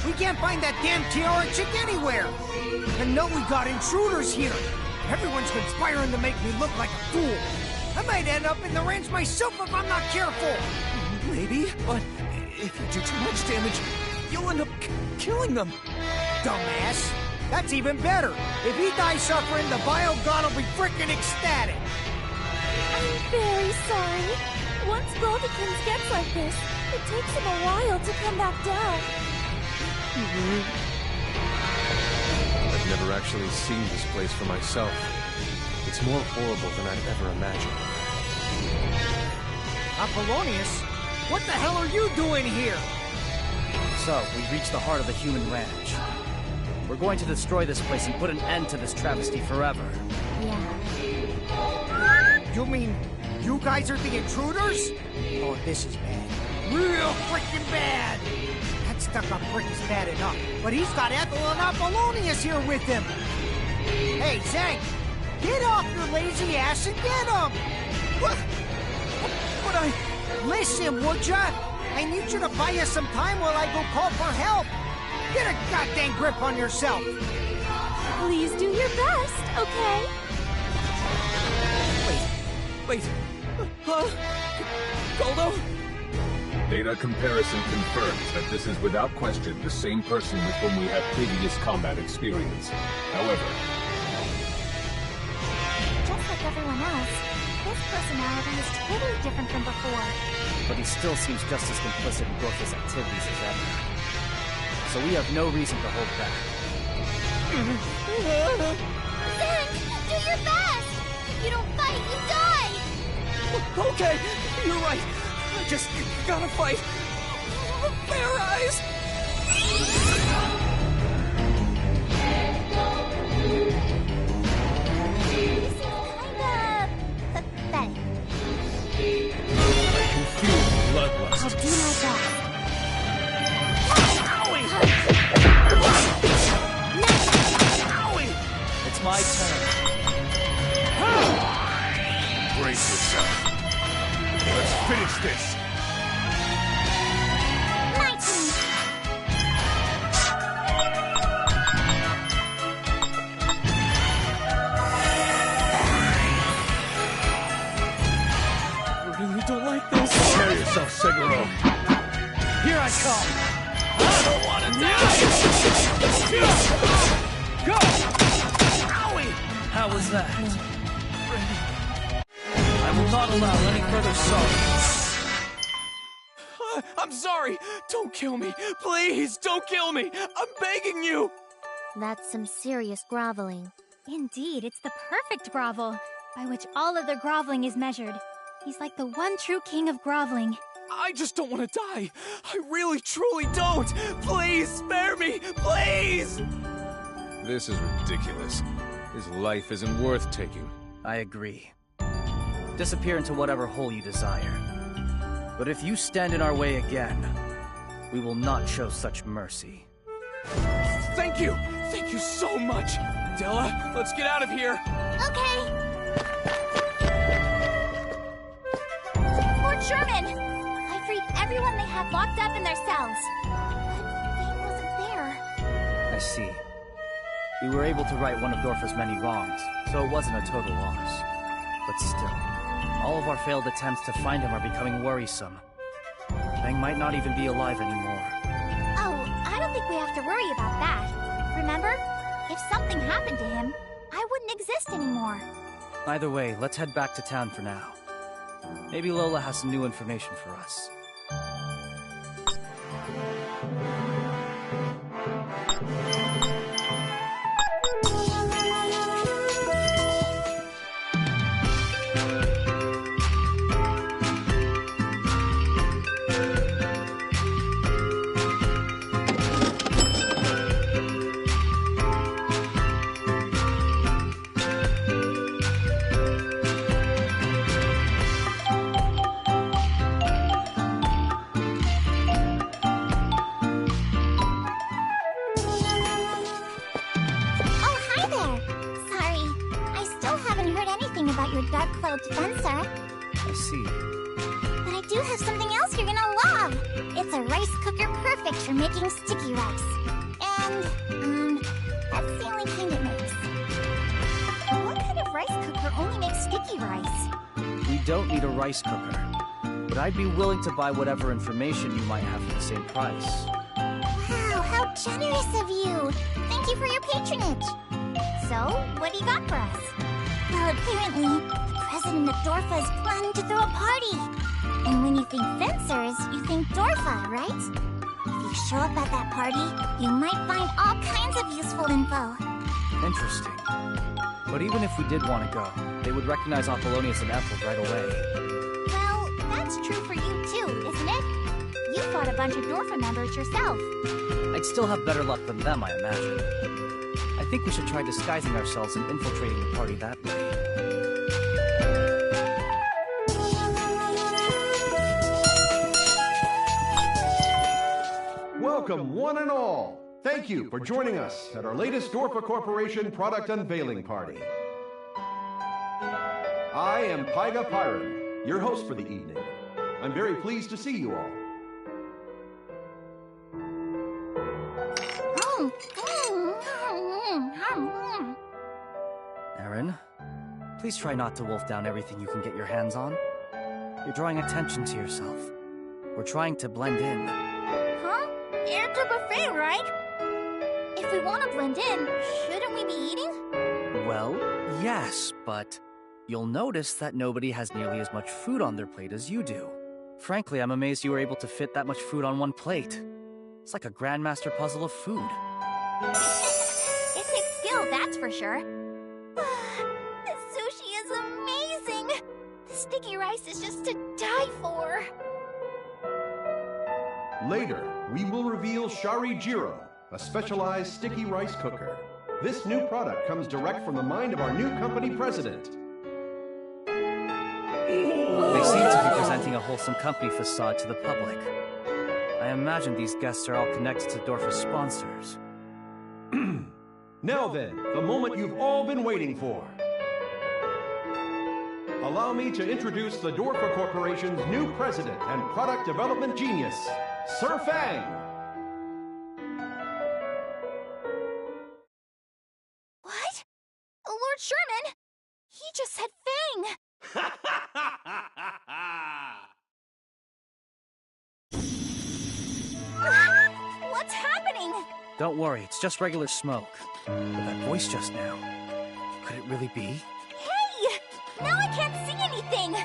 We can't find that damn tiara chick anywhere. And no, we got intruders here. Everyone's conspiring to make me look like a fool. I might end up in the ranch myself if I'm not careful. Maybe, but if you do too much damage, you'll end up killing them. Dumbass. That's even better. If he dies suffering, the Vile God will be frickin' ecstatic. I'm very sorry. Once Goldikins gets like this, it takes him a while to come back down. I've never actually seen this place for myself. It's more horrible than I'd ever imagined. Apollonius, what the hell are you doing here? So, we've reached the heart of the human ranch. We're going to destroy this place and put an end to this travesty forever. Yeah. You mean you guys are the intruders? Oh, this is bad. Real freaking bad! That stuck-up prick is bad enough, but he's got Ethel and Apollonius here with him! Hey, Zank! Get off your lazy ass and get him! What? But Listen, would ya? I need you to buy us some time while I go call for help! Get a goddamn grip on yourself! Please do your best, okay? Wait. Goldo? Data comparison confirms that this is without question the same person with whom we have previous combat experience. However, Just like everyone else, his personality is totally different from before. But he still seems just as complicit in Dorfa's activities as ever. So we have no reason to hold back. Zank, do your best! If you don't fight, you die! Okay, you're right. I just gotta fight. Fair eyes! You seem kinda pathetic. I can feel the bloodlust. I'll do my best. It's my turn. Brace yourself. Let's finish this. My turn. I really don't like this. Prepare yourself, Seguro. Here I come! I don't want to die! Go! How was that? I will not allow any further sorrow. I'm sorry. Don't kill me. Please, don't kill me. I'm begging you. That's some serious groveling. Indeed, it's the perfect grovel, by which all other groveling is measured. He's like the one true king of groveling. I just don't want to die. I really, truly don't. Please, spare me, please! This is ridiculous. His life isn't worth taking. I agree. Disappear into whatever hole you desire. But if you stand in our way again, we will not show such mercy. Thank you! Thank you so much! Della, let's get out of here! Okay. Lord Sherman! I freed everyone they had locked up in their cells. But Fang wasn't there. I see. We were able to right one of Dorfa's many wrongs, so it wasn't a total loss. But still, all of our failed attempts to find him are becoming worrisome. Fang might not even be alive anymore. Oh, I don't think we have to worry about that. Remember? If something happened to him, I wouldn't exist anymore. Either way, let's head back to town for now. Maybe Lola has some new information for us. Fencer. I see. But I do have something else you're gonna love. It's a rice cooker perfect for making sticky rice. And, that's the only kind it makes. What kind of rice cooker only makes sticky rice? We don't need a rice cooker. But I'd be willing to buy whatever information you might have for the same price. Wow, how generous of you. Thank you for your patronage. So, what do you got for us? Well, apparently, President of Dorfa is planning to throw a party. And when you think fencers, you think Dorfa, right? If you show up at that party, you might find all kinds of useful info. Interesting. But even if we did want to go, they would recognize Apollonius and Ethel right away. Well, that's true for you too, isn't it? You fought a bunch of Dorfa members yourself. I'd still have better luck than them, I imagine. I think we should try disguising ourselves and infiltrating the party that way. Welcome, one and all. Thank you for joining us at our latest Dorfa Corporation product unveiling party. I am Pyga Pyron, your host for the evening. I'm very pleased to see you all. Aaron, please try not to wolf down everything you can get your hands on. You're drawing attention to yourself. We're trying to blend in. Huh? It's a buffet, right? If we want to blend in, shouldn't we be eating? Well, yes, but you'll notice that nobody has nearly as much food on their plate as you do. Frankly, I'm amazed you were able to fit that much food on one plate. It's like a grandmaster puzzle of food. It takes skill, that's for sure. The sushi is amazing! The sticky rice is just to die for. Later, we will reveal Shari Jiro, a specialized sticky rice cooker. This new product comes direct from the mind of our new company president. They seem to be presenting a wholesome company facade to the public. I imagine these guests are all connected to Dorfa's sponsors. Now then, the moment you've all been waiting for. Allow me to introduce the Dorfa Corporation's new president and product development genius, Sir Fang. What? Lord Sherman? He just said Fang! What's happening? Don't worry, it's just regular smoke. But that voice just now, could it really be? Hey! Now I can't see anything!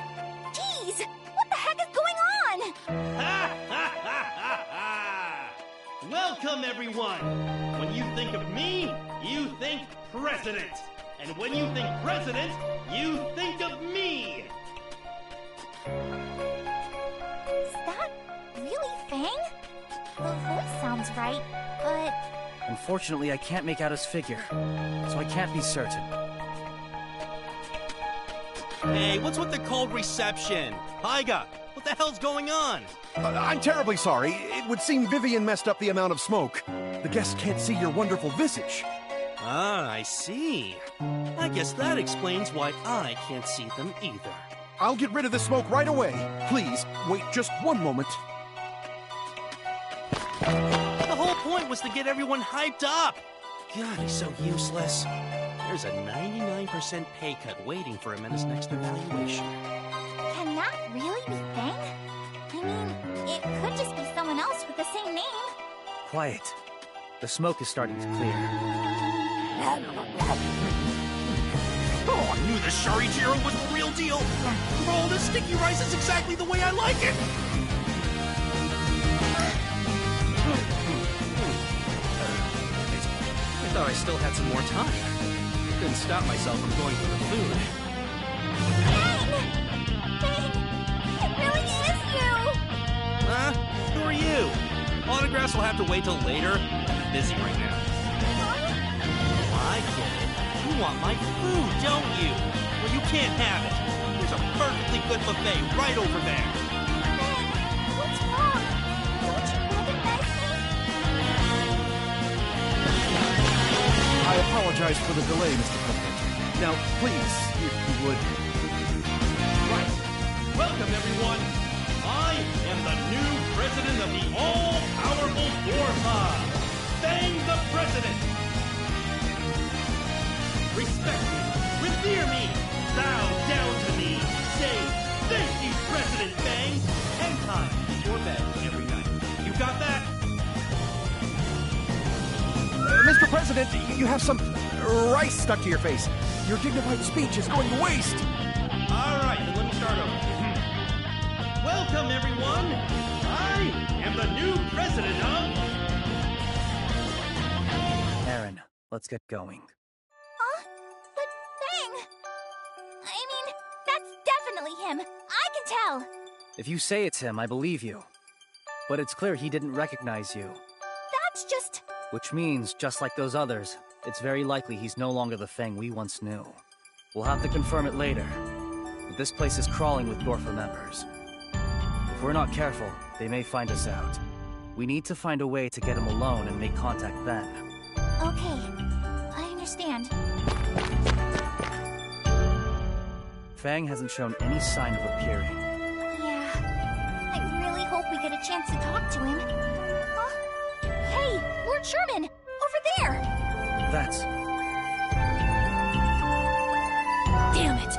Jeez! What the heck is going on? Welcome, everyone! When you think of me, you think president. And when you think president, you think of me! Is that right, but... Unfortunately, I can't make out his figure, so I can't be certain. Hey, what's with the cold reception? Taiga, what the hell's going on? I'm terribly sorry. It would seem Vivian messed up the amount of smoke. The guests can't see your wonderful visage. Ah, I see. I guess that explains why I can't see them either. I'll get rid of the smoke right away. Please, wait just one moment. The whole point was to get everyone hyped up. God, he's so useless. There's a 99% pay cut waiting for him in his next evaluation. Can that really be Fang? I mean, it could just be someone else with the same name. Quiet. The smoke is starting to clear. Oh, I knew the Sharijiro was the real deal. Oh, this sticky rice is exactly the way I like it. I thought I still had some more time. Couldn't stop myself from going for the food. Fang! It really is you! Huh? Who are you? Autographs will have to wait till later. I'm busy right now. Oh, I get it. You want my food, don't you? Well, you can't have it. There's a perfectly good buffet right over there. Fang, what's wrong? Don't you recognize me? I apologize for the delay, Mr. President. Now, please, if you would... Right. Welcome, everyone. I am the new president of the all-powerful Dwarfa, Fang the President. Respect me, revere me, bow down to me, say, thank you, President Fang, 10 times before bed every night. You got that? Mr. President, you have some rice stuck to your face. Your dignified speech is going to waste. All right, then let me start over. Welcome, everyone. I am the new president of... Aaron, let's get going. Huh? But Fang! I mean, that's definitely him. I can tell. If you say it's him, I believe you. But it's clear he didn't recognize you. That's just... Which means, just like those others, it's very likely he's no longer the Fang we once knew. We'll have to confirm it later. But this place is crawling with Dorfa members. If we're not careful, they may find us out. We need to find a way to get him alone and make contact then. Okay, I understand. Fang hasn't shown any sign of appearing. Yeah, I really hope we get a chance to talk to him. Huh? Hey, Lord Sherman! Over there! That's... Damn it!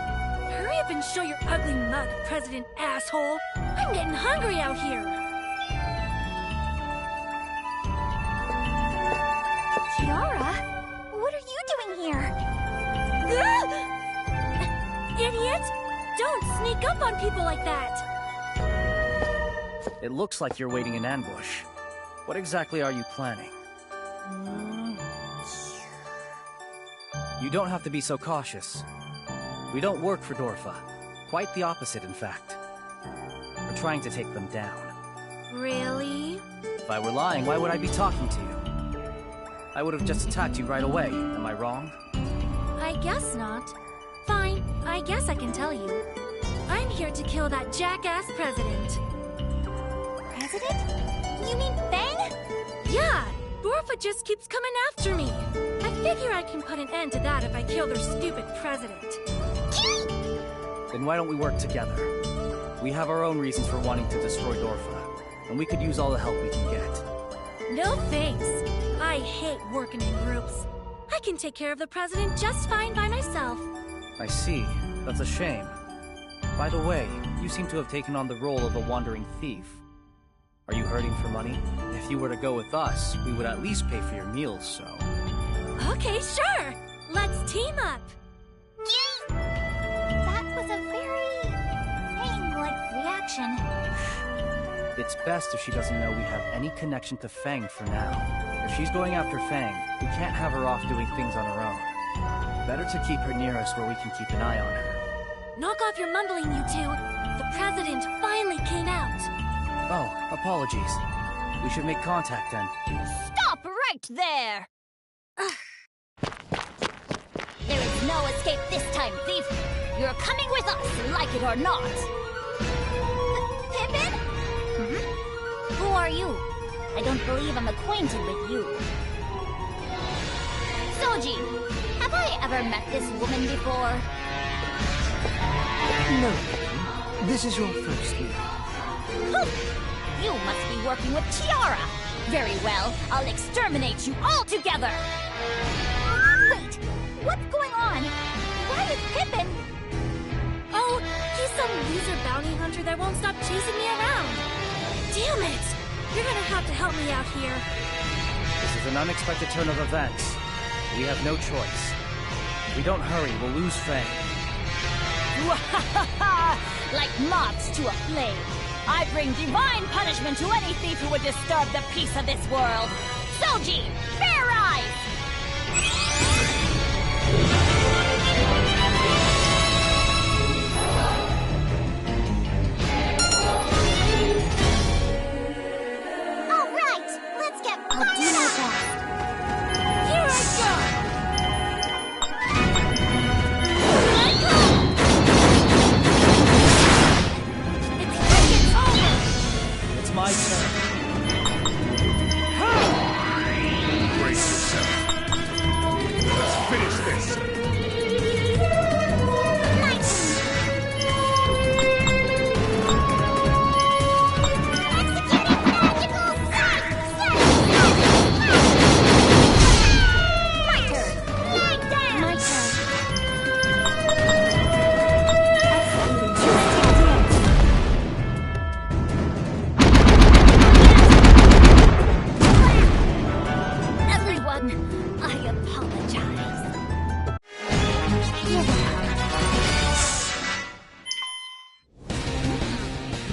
Hurry up and show your ugly mug, President Asshole! I'm getting hungry out here! Tiara? What are you doing here? Idiot! Don't sneak up on people like that! It looks like you're waiting in ambush. What exactly are you planning? You don't have to be so cautious. We don't work for Dorfa. Quite the opposite, in fact. We're trying to take them down. Really? If I were lying, why would I be talking to you? I would have just attacked you right away. Am I wrong? I guess not. Fine, I guess I can tell you. I'm here to kill that jackass president. President? You mean Fang? Yeah, Dorfa just keeps coming after me. I figure I can put an end to that if I kill their stupid president. Then why don't we work together? We have our own reasons for wanting to destroy Dorfa, and we could use all the help we can get. No thanks. I hate working in groups. I can take care of the president just fine by myself. I see. That's a shame. By the way, you seem to have taken on the role of a wandering thief. Are you hurting for money? If you were to go with us, we would at least pay for your meals, so... Okay, sure! Let's team up! That was a very... Fang-like reaction. It's best if she doesn't know we have any connection to Fang for now. If she's going after Fang, we can't have her off doing things on her own. Better to keep her near us where we can keep an eye on her. Knock off your mumbling, you two! The president finally came out! Oh, apologies. We should make contact then. Stop right there! There is no escape this time, thief! You're coming with us, like it or not! Pippin? Who are you? I don't believe I'm acquainted with you. Soji, have I ever met this woman before? No. This is your first year. You must be working with Tiara! Very well, I'll exterminate you all together! Wait, what's going on? Why is Pippin? Oh, he's some loser bounty hunter that won't stop chasing me around. Damn it! You're gonna have to help me out here. This is an unexpected turn of events. We have no choice. If we don't hurry, we'll lose Faye. Like moths to a flame. I bring divine punishment to any thief who would disturb the peace of this world. Soji, fair eyes! All right, let's get fired up! Here I go! It's my turn. Brace yourself. Let's finish this.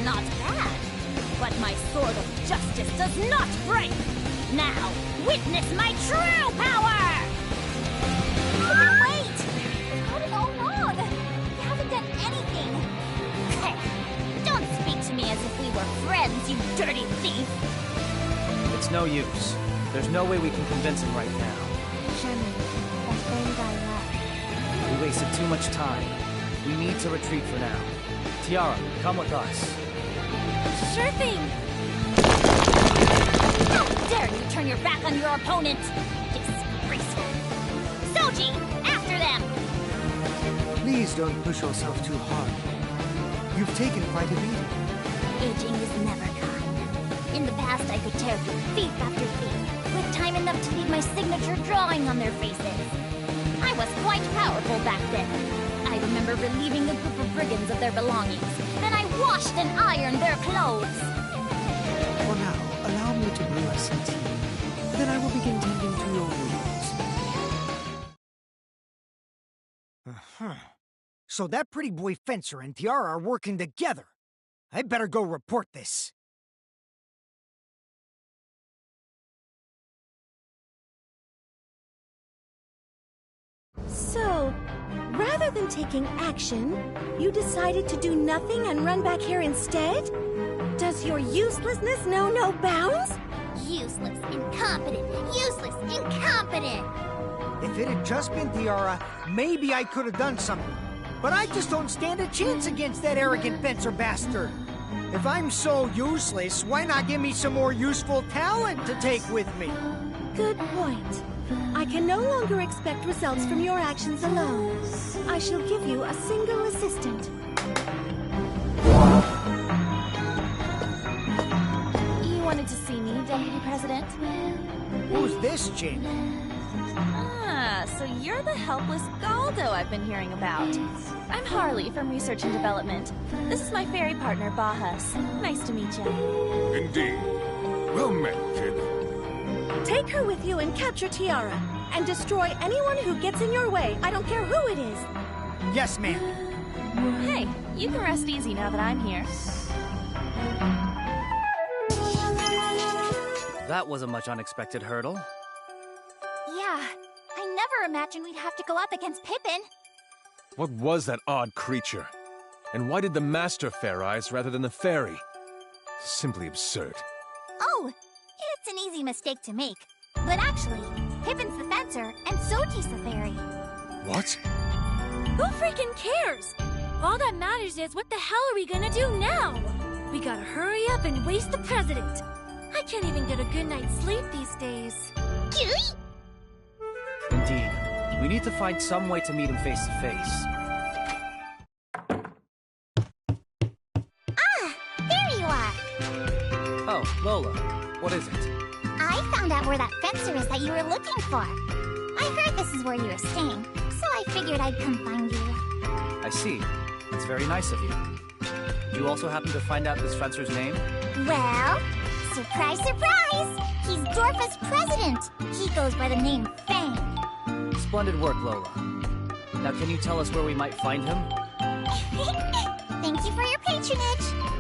Not bad, but my sword of justice does not break! Now, witness my true power! Wait! We've got it all wrong! You haven't done anything! Don't speak to me as if we were friends, you dirty thief! It's no use. There's no way we can convince him right now. Sherman, that flame guy left. We wasted too much time. We need to retreat for now. Tiara, come with us. Sure thing. How dare you turn your back on your opponent! Disgraceful! Soji, after them! Please don't push yourself too hard. You've taken quite a beating. Aging is never kind. In the past, I could tear through thief after thief, with time enough to leave my signature drawing on their faces. I was quite powerful back then. I remember relieving a group of brigands of their belongings, and I washed and ironed their clothes. For now, allow me to brew us some tea. Then I will begin tending to your wounds. So that pretty boy Fencer and Tiara are working together. I better go report this. So, rather than taking action, you decided to do nothing and run back here instead? Does your uselessness know no bounds? Useless, incompetent, useless, incompetent! If it had just been Tiara, maybe I could have done something. But I just don't stand a chance against that arrogant Fencer bastard. If I'm so useless, why not give me some more useful talent to take with me? Good point. I can no longer expect results from your actions alone. I shall give you a single assistant. You wanted to see me, Deputy President? Who's this chick? Ah, so you're the helpless Galdo I've been hearing about. I'm Harley from Research and Development. This is my fairy partner, Bahas. Nice to meet you. Indeed. Well met, kid. Take her with you and capture Tiara, and destroy anyone who gets in your way. I don't care who it is. Yes, ma'am. Hey, you can rest easy now that I'm here. That was a much unexpected hurdle. Yeah, I never imagined we'd have to go up against Pippin. What was that odd creature? And why did the Master Fair Eyes rather than the Fairy? Simply absurd. Oh, an easy mistake to make. But actually, Pippin's the fencer, and Sochi's the fairy. What? Who freaking cares? All that matters is what the hell are we gonna do now? We gotta hurry up and waste the president. I can't even get a good night's sleep these days. Indeed. We need to find some way to meet him face to face. Ah! There you are! Oh, Lola. What is it? I found out where that fencer is that you were looking for. I heard this is where you were staying, so I figured I'd come find you. I see. That's very nice of you. Do you also happen to find out this fencer's name? Well, surprise, surprise! He's Dorfa's president! He goes by the name Fang. Splendid work, Lola. Now can you tell us where we might find him? Thank you for your patronage!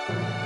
Bye.